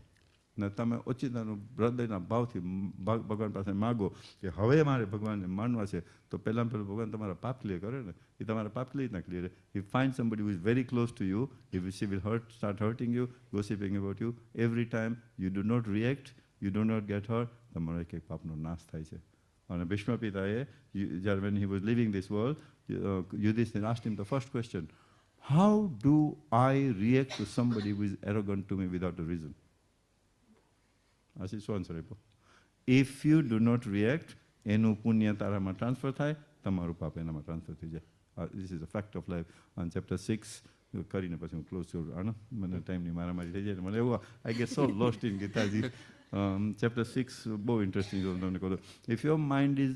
ને તમે ઓચિતાનું હૃદયના ભાવથી ભગવાન પાસે માગો કે હવે મારે ભગવાનને માનવા છે, તો પહેલાં ભગવાન તમારા પાપ ક્લિયર કરે ને. એ તમારા પાપ કેવી રીતના clear? If find somebody who is very close to you, if she will start hurting you, gossiping about you, every time you do not react, you do not get hurt, તમારો એક એક પાપનો નાશ થાય છે. અને ભીષ્મ પિતાએ જ્યારે when he was leaving this world, Yudhishthira asked him the first question, how do I react to somebody who is arrogant to me without a reason? Ashi શું આન્સર આપ્યો? If you do not react, એનું પુણ્ય તારામાં transfer થાય, તમારું પાપ એનામાં transfer થઈ જાય. This is a fact of life. On chapter 6, કરીને પછી હું ક્લોઝ કરું. આનો મને ટાઈમની મારામારી થઈ જાય. મને એવું I get so lost in Gitaji. Chapter 6 બહુ ઇન્ટરેસ્ટિંગ તમને કહું. If your mind is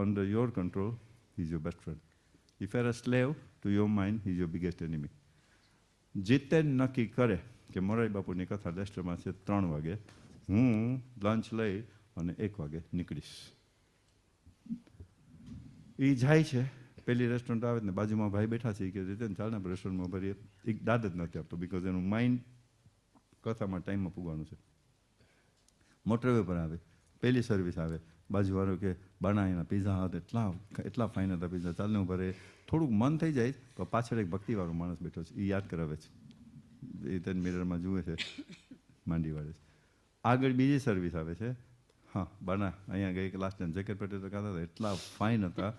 under your control, he is your best friend. If you are a slave to your mind, he is your biggest enemy. જીતેન નક્કી કરે કે મોરારી બાપુની કથા લેસ્ટરમાં છે 3 વાગે, હું લંચ લઈ અને 1 વાગે નીકળીશ. એ જાય છે, પેલી રેસ્ટોરન્ટ આવે ને બાજુમાં ભાઈ બેઠા છે, કે જીતેન ચાલ ને રેસ્ટોરન્ટમાં ભરીએ. એક દાદ જ નથી આપતો, બિકોઝ એનું માઇન્ડ કથામાં ટાઈમમાં પૂગવાનું છે. મોટરવે પર આવે, પહેલી સર્વિસ આવે, બાજુવાળો કે બાના એના પીઝા હતા, એટલા ફાઇન હતા પીઝા, ચાલને ઉભા રહે. થોડુંક મન થઈ જાય તો પાછળ એક ભક્તિવાળો માણસ બેઠો છે, એ યાદ કરાવે છે, એ તેને મિરરમાં જુએ છે, માંડી વાળે છે. આગળ બીજી સર્વિસ આવે છે, હા બાના અહીંયા ગઈ લાસ્ટ ટાઈમ જેકેટ પેટેલ ખાતા હતા, એટલા ફાઇન હતા.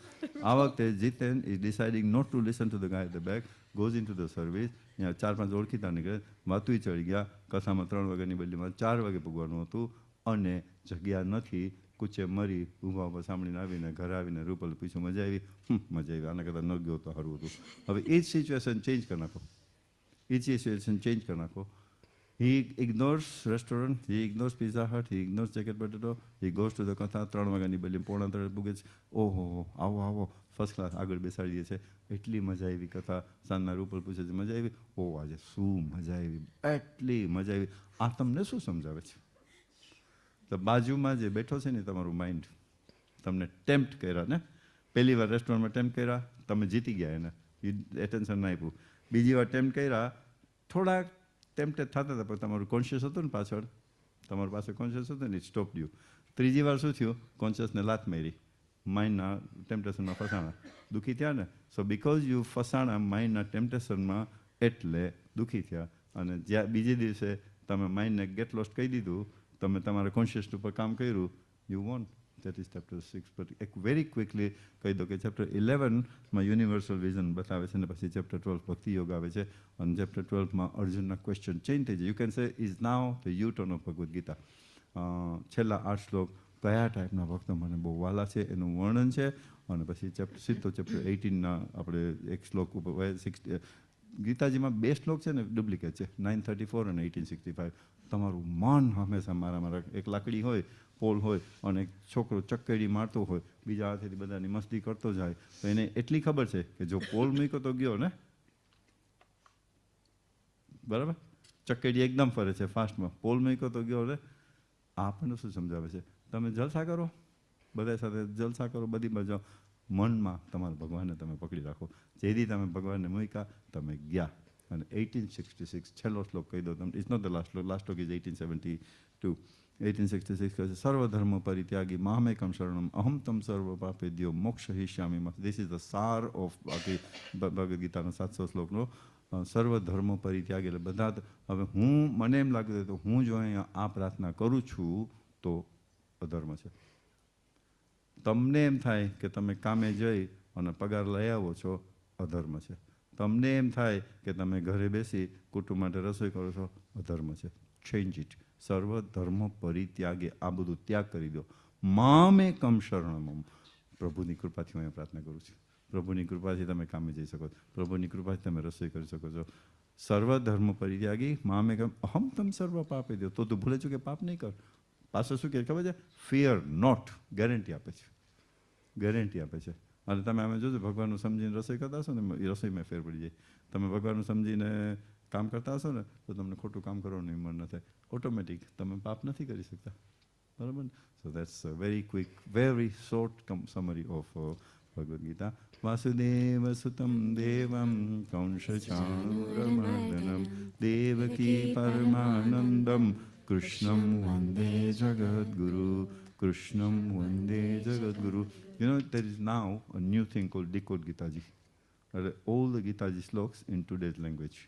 આ વખતે Jiten is deciding not to listen to the guy at the back, goes in to the service. અહીંયા 4-5 ઓળખીતા નીકળે, વાતુય ચડી ગયા. કથામાં 3 વાગ્યાની બદલીમાં 4 વાગે પૂગવાનું હતું અને જગ્યા નથી. કૂચે મરી ઊભા ઊભા સાંભળીને આવીને ઘરે આવીને રૂપલ પૂછ્યું, મજા આવી? મજા આવી, આના કરતાં ન ગયો તો સારું હતું. હવે એ જ સિચ્યુએશન ચેન્જ કરી નાખો, એ જ સિચ્યુએશન ચેન્જ કરી નાખો. He ignores restaurant, he ignores Pizza Hut, he ignores Jacket Potato, he goes to the કથા 3 વાગ્યાની બદલી 2:45 પૂગે છે. ઓહો આવો આવો, ફર્સ્ટ ક્લાસ આગળ બેસાડીએ છે, એટલી મજા આવી કથા. સાંજના રૂપલ પૂછે છે, મજા આવી? ઓ આજે શું મજા આવી, એટલી મજા આવી. આ તમને શું સમજાવે છે? તો બાજુમાં જે બેઠો છે ને તમારું માઇન્ડ તમને ટેમ્પ્ટ કર્યા ને, પહેલી વાર રેસ્ટોરન્ટમાં ટેમ્પ્ટ કર્યા, તમે જીતી ગયા એને, એટેન્શન ના આપ્યું. બીજી વાર ટેમ્પ્ટ કર્યા, થોડાક ટેમ્પ્ટેડ થતા હતા, પણ તમારું કોન્શિયસ હતું ને પાછળ, તમારી પાસે કોન્શિયસ હતું ને, ઇટ સ્ટોપ યુ. ત્રીજી વાર શું થયું? કોન્શિયસને લાત મારી, માઇન્ડના ટેમ્પટેશનમાં ફસાણા, દુઃખી થયા ને. સો બિકોઝ યુ ફસાણા માઇન્ડના ટેમ્પટેશનમાં, એટલે દુઃખી થયા. અને જ્યાં બીજે દિવસે તમે માઇન્ડને ગેટ લોસ્ટ કહી દીધું, તમે તમારા કોન્શિયસ ઉપર કામ કર્યું, you want. That is chapter 6. But એક વેરી ક્વિકલી કહી દો કે ચેપ્ટર 11માં યુનિવર્સલ વિઝન બતાવે છે, અને પછી ચેપ્ટર 12 ભક્તિ યોગ આવે છે, અને ચેપ્ટર 12માં અર્જુનના ક્વેશ્ચન ચેન્જ થઈ જાય. You can say is now the U turn of Bhagavad Gita. છેલ્લા 8 શ્લોક કયા ટાઈપના ભક્તો મને બહુ વાલા છે એનું વર્ણન છે, અને પછી સીધો ચેપ્ટર 18ના આપણે એક શ્લોક ઉપર 60. ગીતાજીમાં 2 શ્લોક છે ને ડુપ્લિકેટ છે, 934 અને 1865. તમારું મન હંમેશા મારા એક લાકડી હોય, પોલ હોય, અને એક છોકરો ચક્કડી મારતો હોય, બીજા હાથેથી બધાની મસ્તી કરતો જાય, તો એને એટલી ખબર છે કે જો પોલ મૂક્યો તો ગયો ને, બરાબર? ચક્કડી એકદમ ફરે છે ફાસ્ટમાં, પોલ મૂક્યો તો ગયો ને. આપણને શું સમજાવે છે? તમે જલસા કરો, બધા સાથે જલસા કરો, બધી બાજુ મનમાં તમારા ભગવાનને તમે પકડી રાખો. જેથી તમે ભગવાનને મૂક્યા, તમે ગયા. અને 1866 છેલ્લો શ્લોક કહી દો તમને. ઇટ્સ નોટ ધ લાસ્ટ શ્લોક ઇઝ 1872. 1866 કહે છે, સર્વધર્મ પરિત્યાગી મામેકમ શરણમ અહમ તમ સર્વ પાપેદ્યો મોક્ષ હિષ્યામિ. ધીસ ઇઝ ધ સાર ઓફ બાકી ભગવદ્ ગીતાના 700 શ્લોકનો. સર્વધર્મ પરિત્યાગ એટલે બધા. હવે મને એમ લાગે તો હું જો અહીંયા આ પ્રાર્થના કરું છું તો અધર્મ છે. તમને એમ થાય કે તમે કામે જઈ અને પગાર લઈ આવો છો, અધર્મ છે. તમને એમ થાય કે તમે ઘરે બેસી કુટુંબ માટે રસોઈ કરો છો, અધર્મ છે. Change it. સર્વ ધર્મ પરિત્યાગે, આ બધું ત્યાગ કરી દો. મામેકમ શરણમ. પ્રભુની કૃપાથી હું અહીંયા પ્રાર્થના કરું છું. પ્રભુની કૃપાથી તમે કામે જઈ શકો છો, પ્રભુની કૃપાથી તમે રસોઈ કરી શકો છો. સર્વધર્મ પરિત્યાગી મામેકમ અહમ તમ સર્વ પાપે દો. તો તું ભૂલે છું કે પાપ નહીં કર. પાછો શું કહે ખબર છે? Fear not. ગેરંટી આપે છે, ગેરંટી આપે છે. અને તમે અમે જોજો ભગવાનનું સમજીને રસોઈ કરતા હશો ને, એ રસોઈમાં ફેર પડી જાય. તમે ભગવાનનું સમજીને કામ કરતા હશો ને તો તમને ખોટું કામ કરવાનું મન ન થાય. ઓટોમેટિક તમે પાપ નથી કરી શકતા. બરાબર ને? So that's a very quick, very short summary of Bhagavad Gita. વાસુદેવ સુતમ દેવમ કંસચાણૂરમર્દનમ દેવકી પરમાનંદમ કૃષ્ણમ વંદે જગદ્ગુરુ. કૃષ્ણમ વંદે જગદ્ગુરુ. You know, there is now a new thing called Decode Gitaji. All the Gitaji sloks in today's language.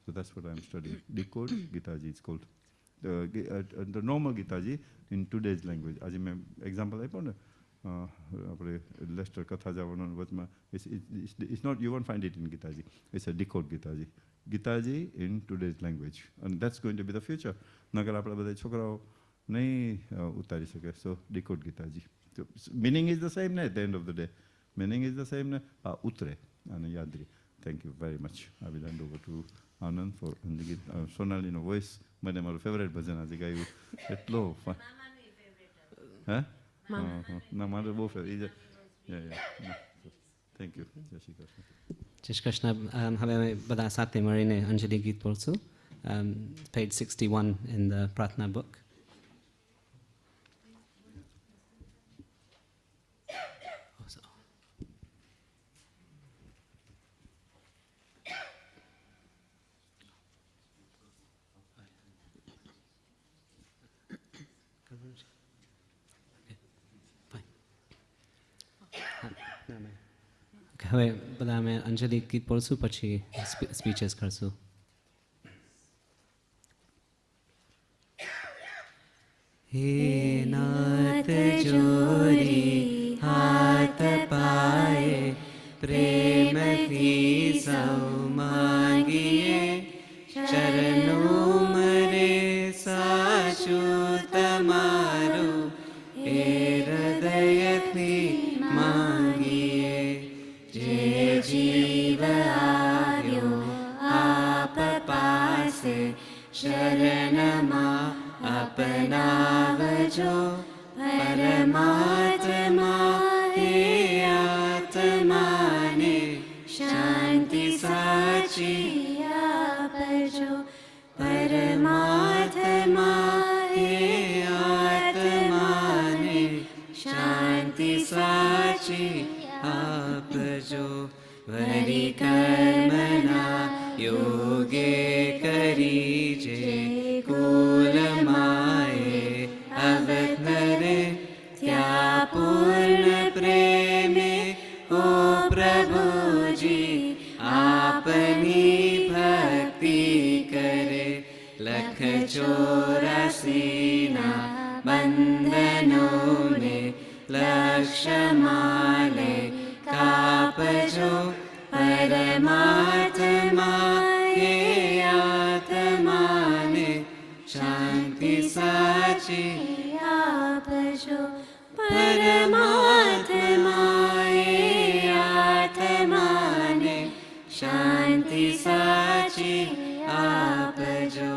So that's what I'm studying. Decode Gitaji, it's called. The normal Gitaji in today's language. આજે મેં example આપ્યો ને, આપણે Leicester કથા જવાનો વચમાં, it's not, you won't find it in Gitaji. It's a decode Gitaji. Gitaji in today's language. And that's going to be the future. નગર આપણા બધા છોકરાઓ નહીં ઉતારી શકે. So decode Gitaji. So, meaning is the same at the end of the day. Meaning is the same. Utre and Yadri. Thank you very much. I will hand over to Anand for Sonalino voice. મને મારું favourite ભજન આજે ગાયું એટલો. હે? ના મારે બહુ favourite. Thank you. જય શ્રી કૃષ્ણ.
જય શ્રી કૃષ્ણ. હવે અમે બધા સાથે મળીને અંજલિ ગીત બોલશું. Page 61 in the Pratna book. હવે બધા અમે અંજલિ ગીત બોલશું, પછી સ્પીચીસ કરશું. હે નાથ જોરી હાથ પાયે પ્રેમથી સૌ માંગીએ, ચરણો મરે સાચું તમારું એ હૃદયથી માંગીએ. જે જીવ આવ્યો આપ પાસે શરણમાં અપનાવજો, પરમાત્મા હે આત્માને શાંતિ સાચી આપજો. પરમાત્મા હે આત્માને શાંતિ સાચી આપજો. વરી કર્મના યોગે કરી જે કુલમાએ અવતરે, ત્યાં પૂર્ણ પ્રેમે ઓ પ્રભુજી આપની ભક્તિ કરે. લખ 84ના બંધનોને લક્ષ્યમાલે કાપજો. પરમાત્મા હે આત્માને શાંતિ સાચી આપજો. પરમાત્મા હે આત્માને શાંતિ સાચી આપજો.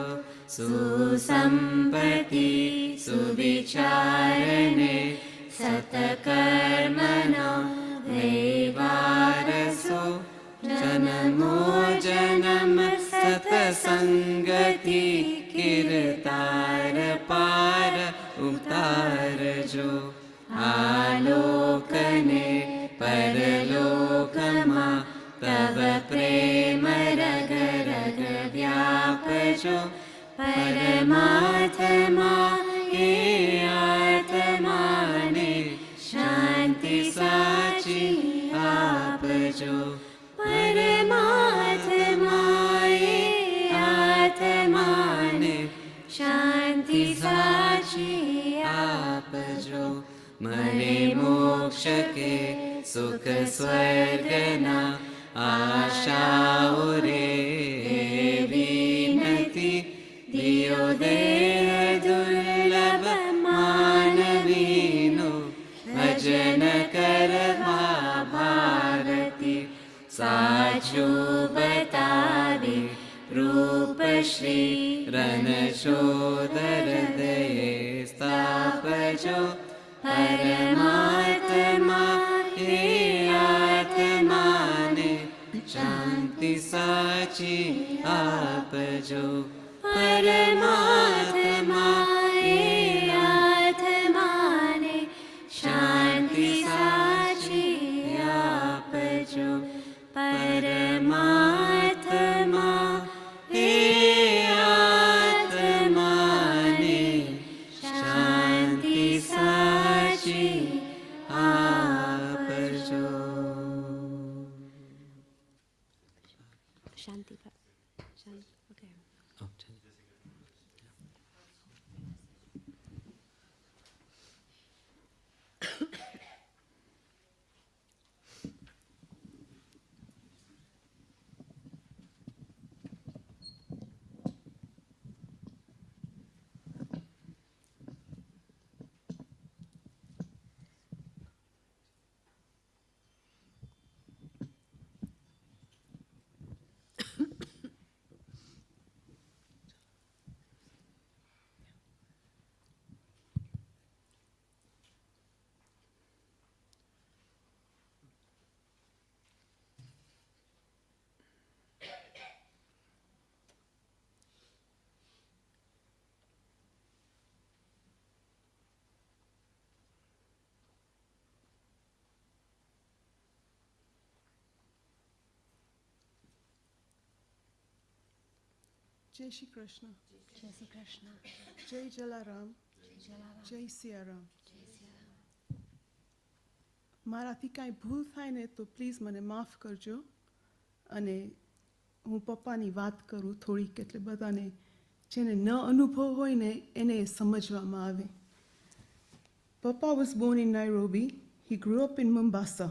સુસંપત્તિ સુવિચારને સતકર્મનો વૈવારસો, જન્મો જન્મ સતસંગતિ કીર્તાર પાર ઉતારજો. આલોકને પરલોકમાં તવ પ્રેમ રગ રગ વ્યાપજો. પરમાત્મા હે આત્માને શાંતિ સાચી આપજો. પરમાત્મા હે આત્માને શાંતિ સાચી આપજો. મને મોક્ષ કે સુખ સ્વર્ગના આશાઓ રે એવી નથી. દિયો દેહ દુર્લભ માનવીનો ભજન કરવા ભારતી. સાચું બતાવી श्री रणशोदहृदये स्थापजो परमात्मा हे आत्माने शांति साची आपजो परमात्मा हे आत्माने शांति साची आपजो परमात्मा हे आत्माने शांति साची आपजो.
શાંતિ શાંતિ ઓકે
જય શ્રી કૃષ્ણ.
જય શ્રી કૃષ્ણ.
જય જલારામ.
જલારામ.
જય સિયારામ. મારાથી કાંઈ ભૂલ થાય ને તો પ્લીઝ મને માફ કરજો. અને હું પપ્પાની વાત કરું થોડીક, એટલે બધાને જેને ન અનુભવ હોય ને એને સમજવામાં આવે. Papa was born in Nairobi. He grew up in Mombasa.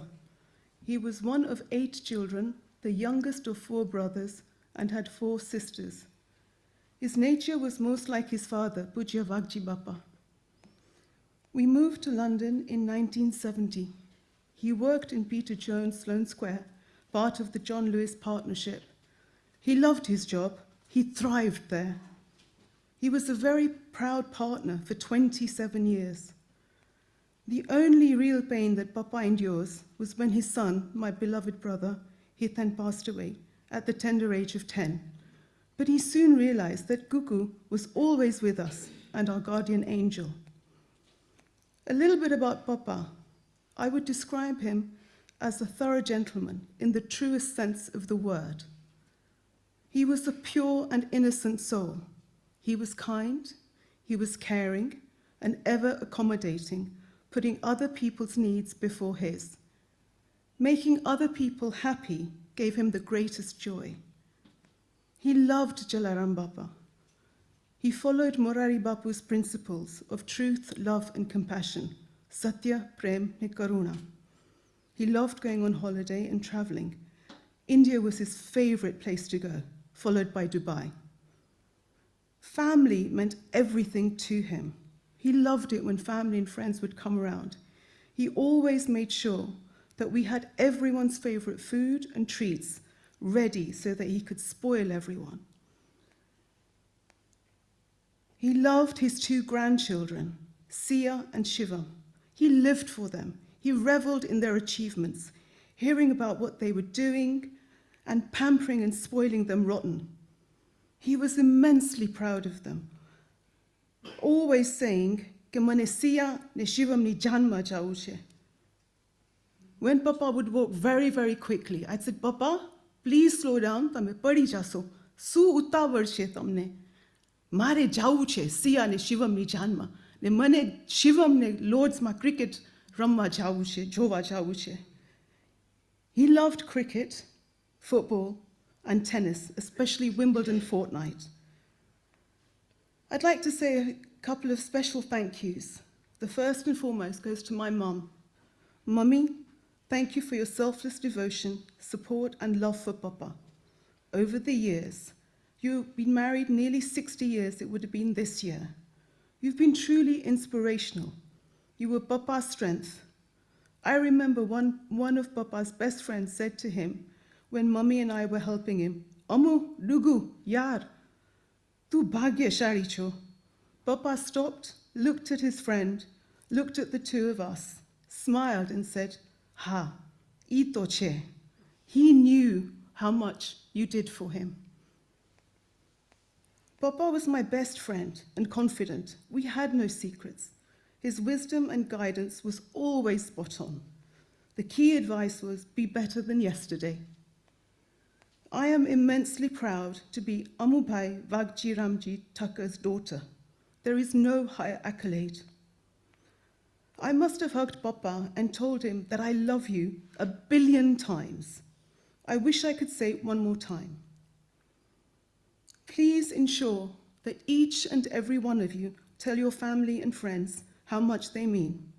He was one of 8 children, the youngest of 4 brothers, and had 4 sisters. His nature was most like his father, Pujya Vagji Bappa. We moved to London in 1970. He worked in Peter Jones Sloane Square, part of the John Lewis Partnership. He loved his job. He thrived there. He was a very proud partner for 27 years. The only real pain that Papa endures was when his son, my beloved brother, Hitan, passed away at the tender age of 10. But he soon realized that Gugu was always with us and our guardian angel. A little bit about Papa. I would describe him as a thorough gentleman in the truest sense of the word. He was a pure and innocent soul. He was kind, he was caring, and ever accommodating, putting other people's needs before his. Making other people happy gave him the greatest joy. He loved Jalaram Bappa. He followed Morari Bapu's principles of truth, love, and compassion, Satya, Prem, and Karuna. He loved going on holiday and traveling. India was his favorite place to go, followed by Dubai. Family meant everything to him. He loved it when family and friends would come around. He always made sure that we had everyone's favorite food and treats ready so that he could spoil everyone. He loved his 2 grandchildren, Sia and Shivam. He lived for them. He reveled in their achievements, hearing about what they were doing and pampering and spoiling them rotten. He was immensely proud of them, always saying, "Ke mane Sia ne Shivam ni janma chauche." When Papa would walk very, very quickly, I'd say, "Papa, please slow down, tame padi jaso. Su utawar che tamne. Mare jau che Sia ne Shivam ni janma. Ne mane Shivam ne Lords ma cricket ramma jau che, jova jau che." He loved cricket, football, and tennis, especially Wimbledon fortnight. I'd like to say a couple of special thank yous. The first and foremost goes to my mum. Mummy, thank you for your selfless devotion, support, and love for Papa. Over the years, you've been married nearly 60 years, it would have been this year. You've been truly inspirational. You were Papa's strength. I remember one of Papa's best friends said to him when Mummy and I were helping him, "Amu, Lugu, Yar." Tu bhagyashali cho. Papa stopped, looked at his friend, looked at the two of us, smiled and said, Ha, ito che. He knew how much you did for him. Papa was my best friend and confidant. We had no secrets. His wisdom and guidance was always spot on. The key advice was, be better than yesterday. I am immensely proud to be Amubhai Vagjiramji Thakur's daughter. There is no higher accolade. I must have hugged Papa and told him that I love you 1 billion times. I wish I could say it one more time. Please ensure that each and every one of you tell your family and friends how much they mean.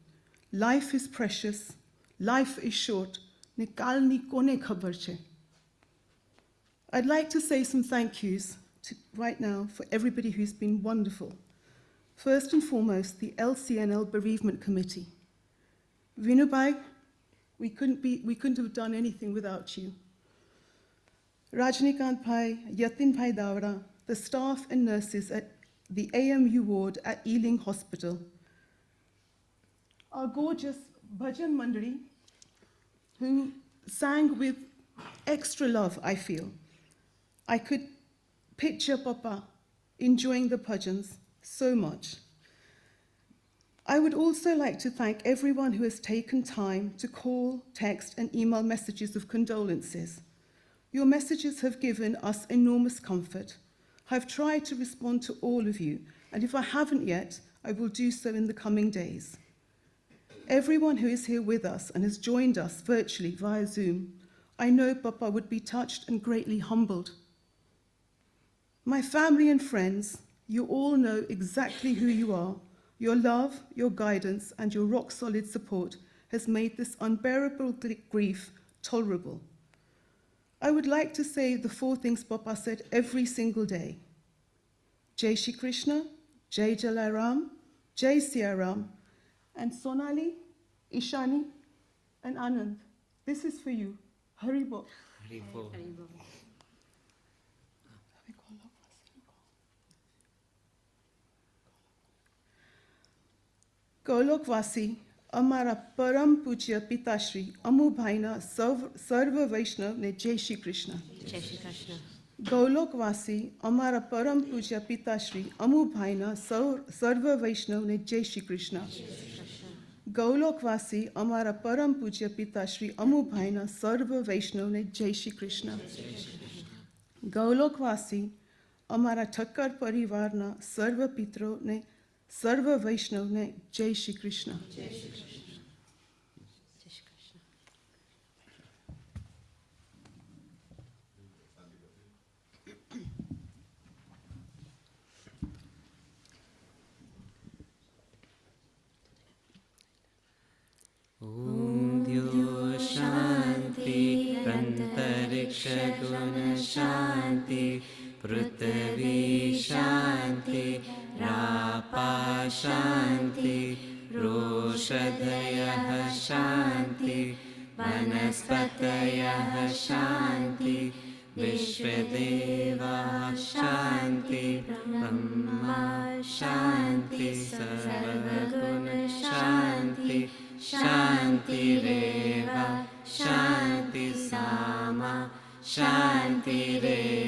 Life is precious. Life is short. Nikalni kone khabar che. I'd like to say some thank yous right now for everybody who's been wonderful. First and foremost, the LCNL Bereavement Committee. Vinubai, we couldn't have done anything without you. Rajnikant Bhai, Yatin Bhai Davra, the staff and nurses at the AMU ward at Ealing Hospital. Our gorgeous Bhajan Mandari, who sang with extra love, I feel. I could picture Papa enjoying the bhajans so much. I would also like to thank everyone who has taken time to call, text, and email messages of condolences. Your messages have given us enormous comfort. I've tried to respond to all of you, and if I haven't yet, I will do so in the coming days. Everyone who is here with us and has joined us virtually via Zoom, I know Papa would be touched and greatly humbled. My family and friends, you all know exactly who you are. Your love, your guidance, and your rock-solid support has made this unbearable grief tolerable. I would like to say the 4 things Papa said every single day. Jai Shri Krishna, Jai Jalaram, Jai Siaram, and Sonali, Ishani, and Anand. This is for you. Haribo.
Haribo.
ગૌલોકવાસી અમારા પરમ પૂજ્ય પિતાશ્રી અમુભાઈના સર્વ વૈષ્ણવને જય શ્રી કૃષ્ણ.
જય શ્રી કૃષ્ણ.
ગૌલોકવાસી અમારા પરમ પૂજ્ય પિતાશ્રી અમુભાઈના સર્વ વૈષ્ણવને જય શ્રી કૃષ્ણ. ગૌલોકવાસી અમારા પરમ પૂજ્ય પિતાશ્રી અમુભાઈના સર્વ વૈષ્ણવને જય શ્રી કૃષ્ણ. ગૌલોકવાસી અમારા ઠક્કર પરિવારના સર્વ પિતરોને સર્વ વૈષ્ણવને જય Shri Krishna.
Om Dyo Shanti Antariksha Guna Shanti Prithvi Shanti Rapa Shanti Roshadayah Shanti Vanaspatayah Shanti Vishwadeva Shanti Brahma Shanti Sarvaguna Shanti Shanti Reva Shanti Sama Shanti Reva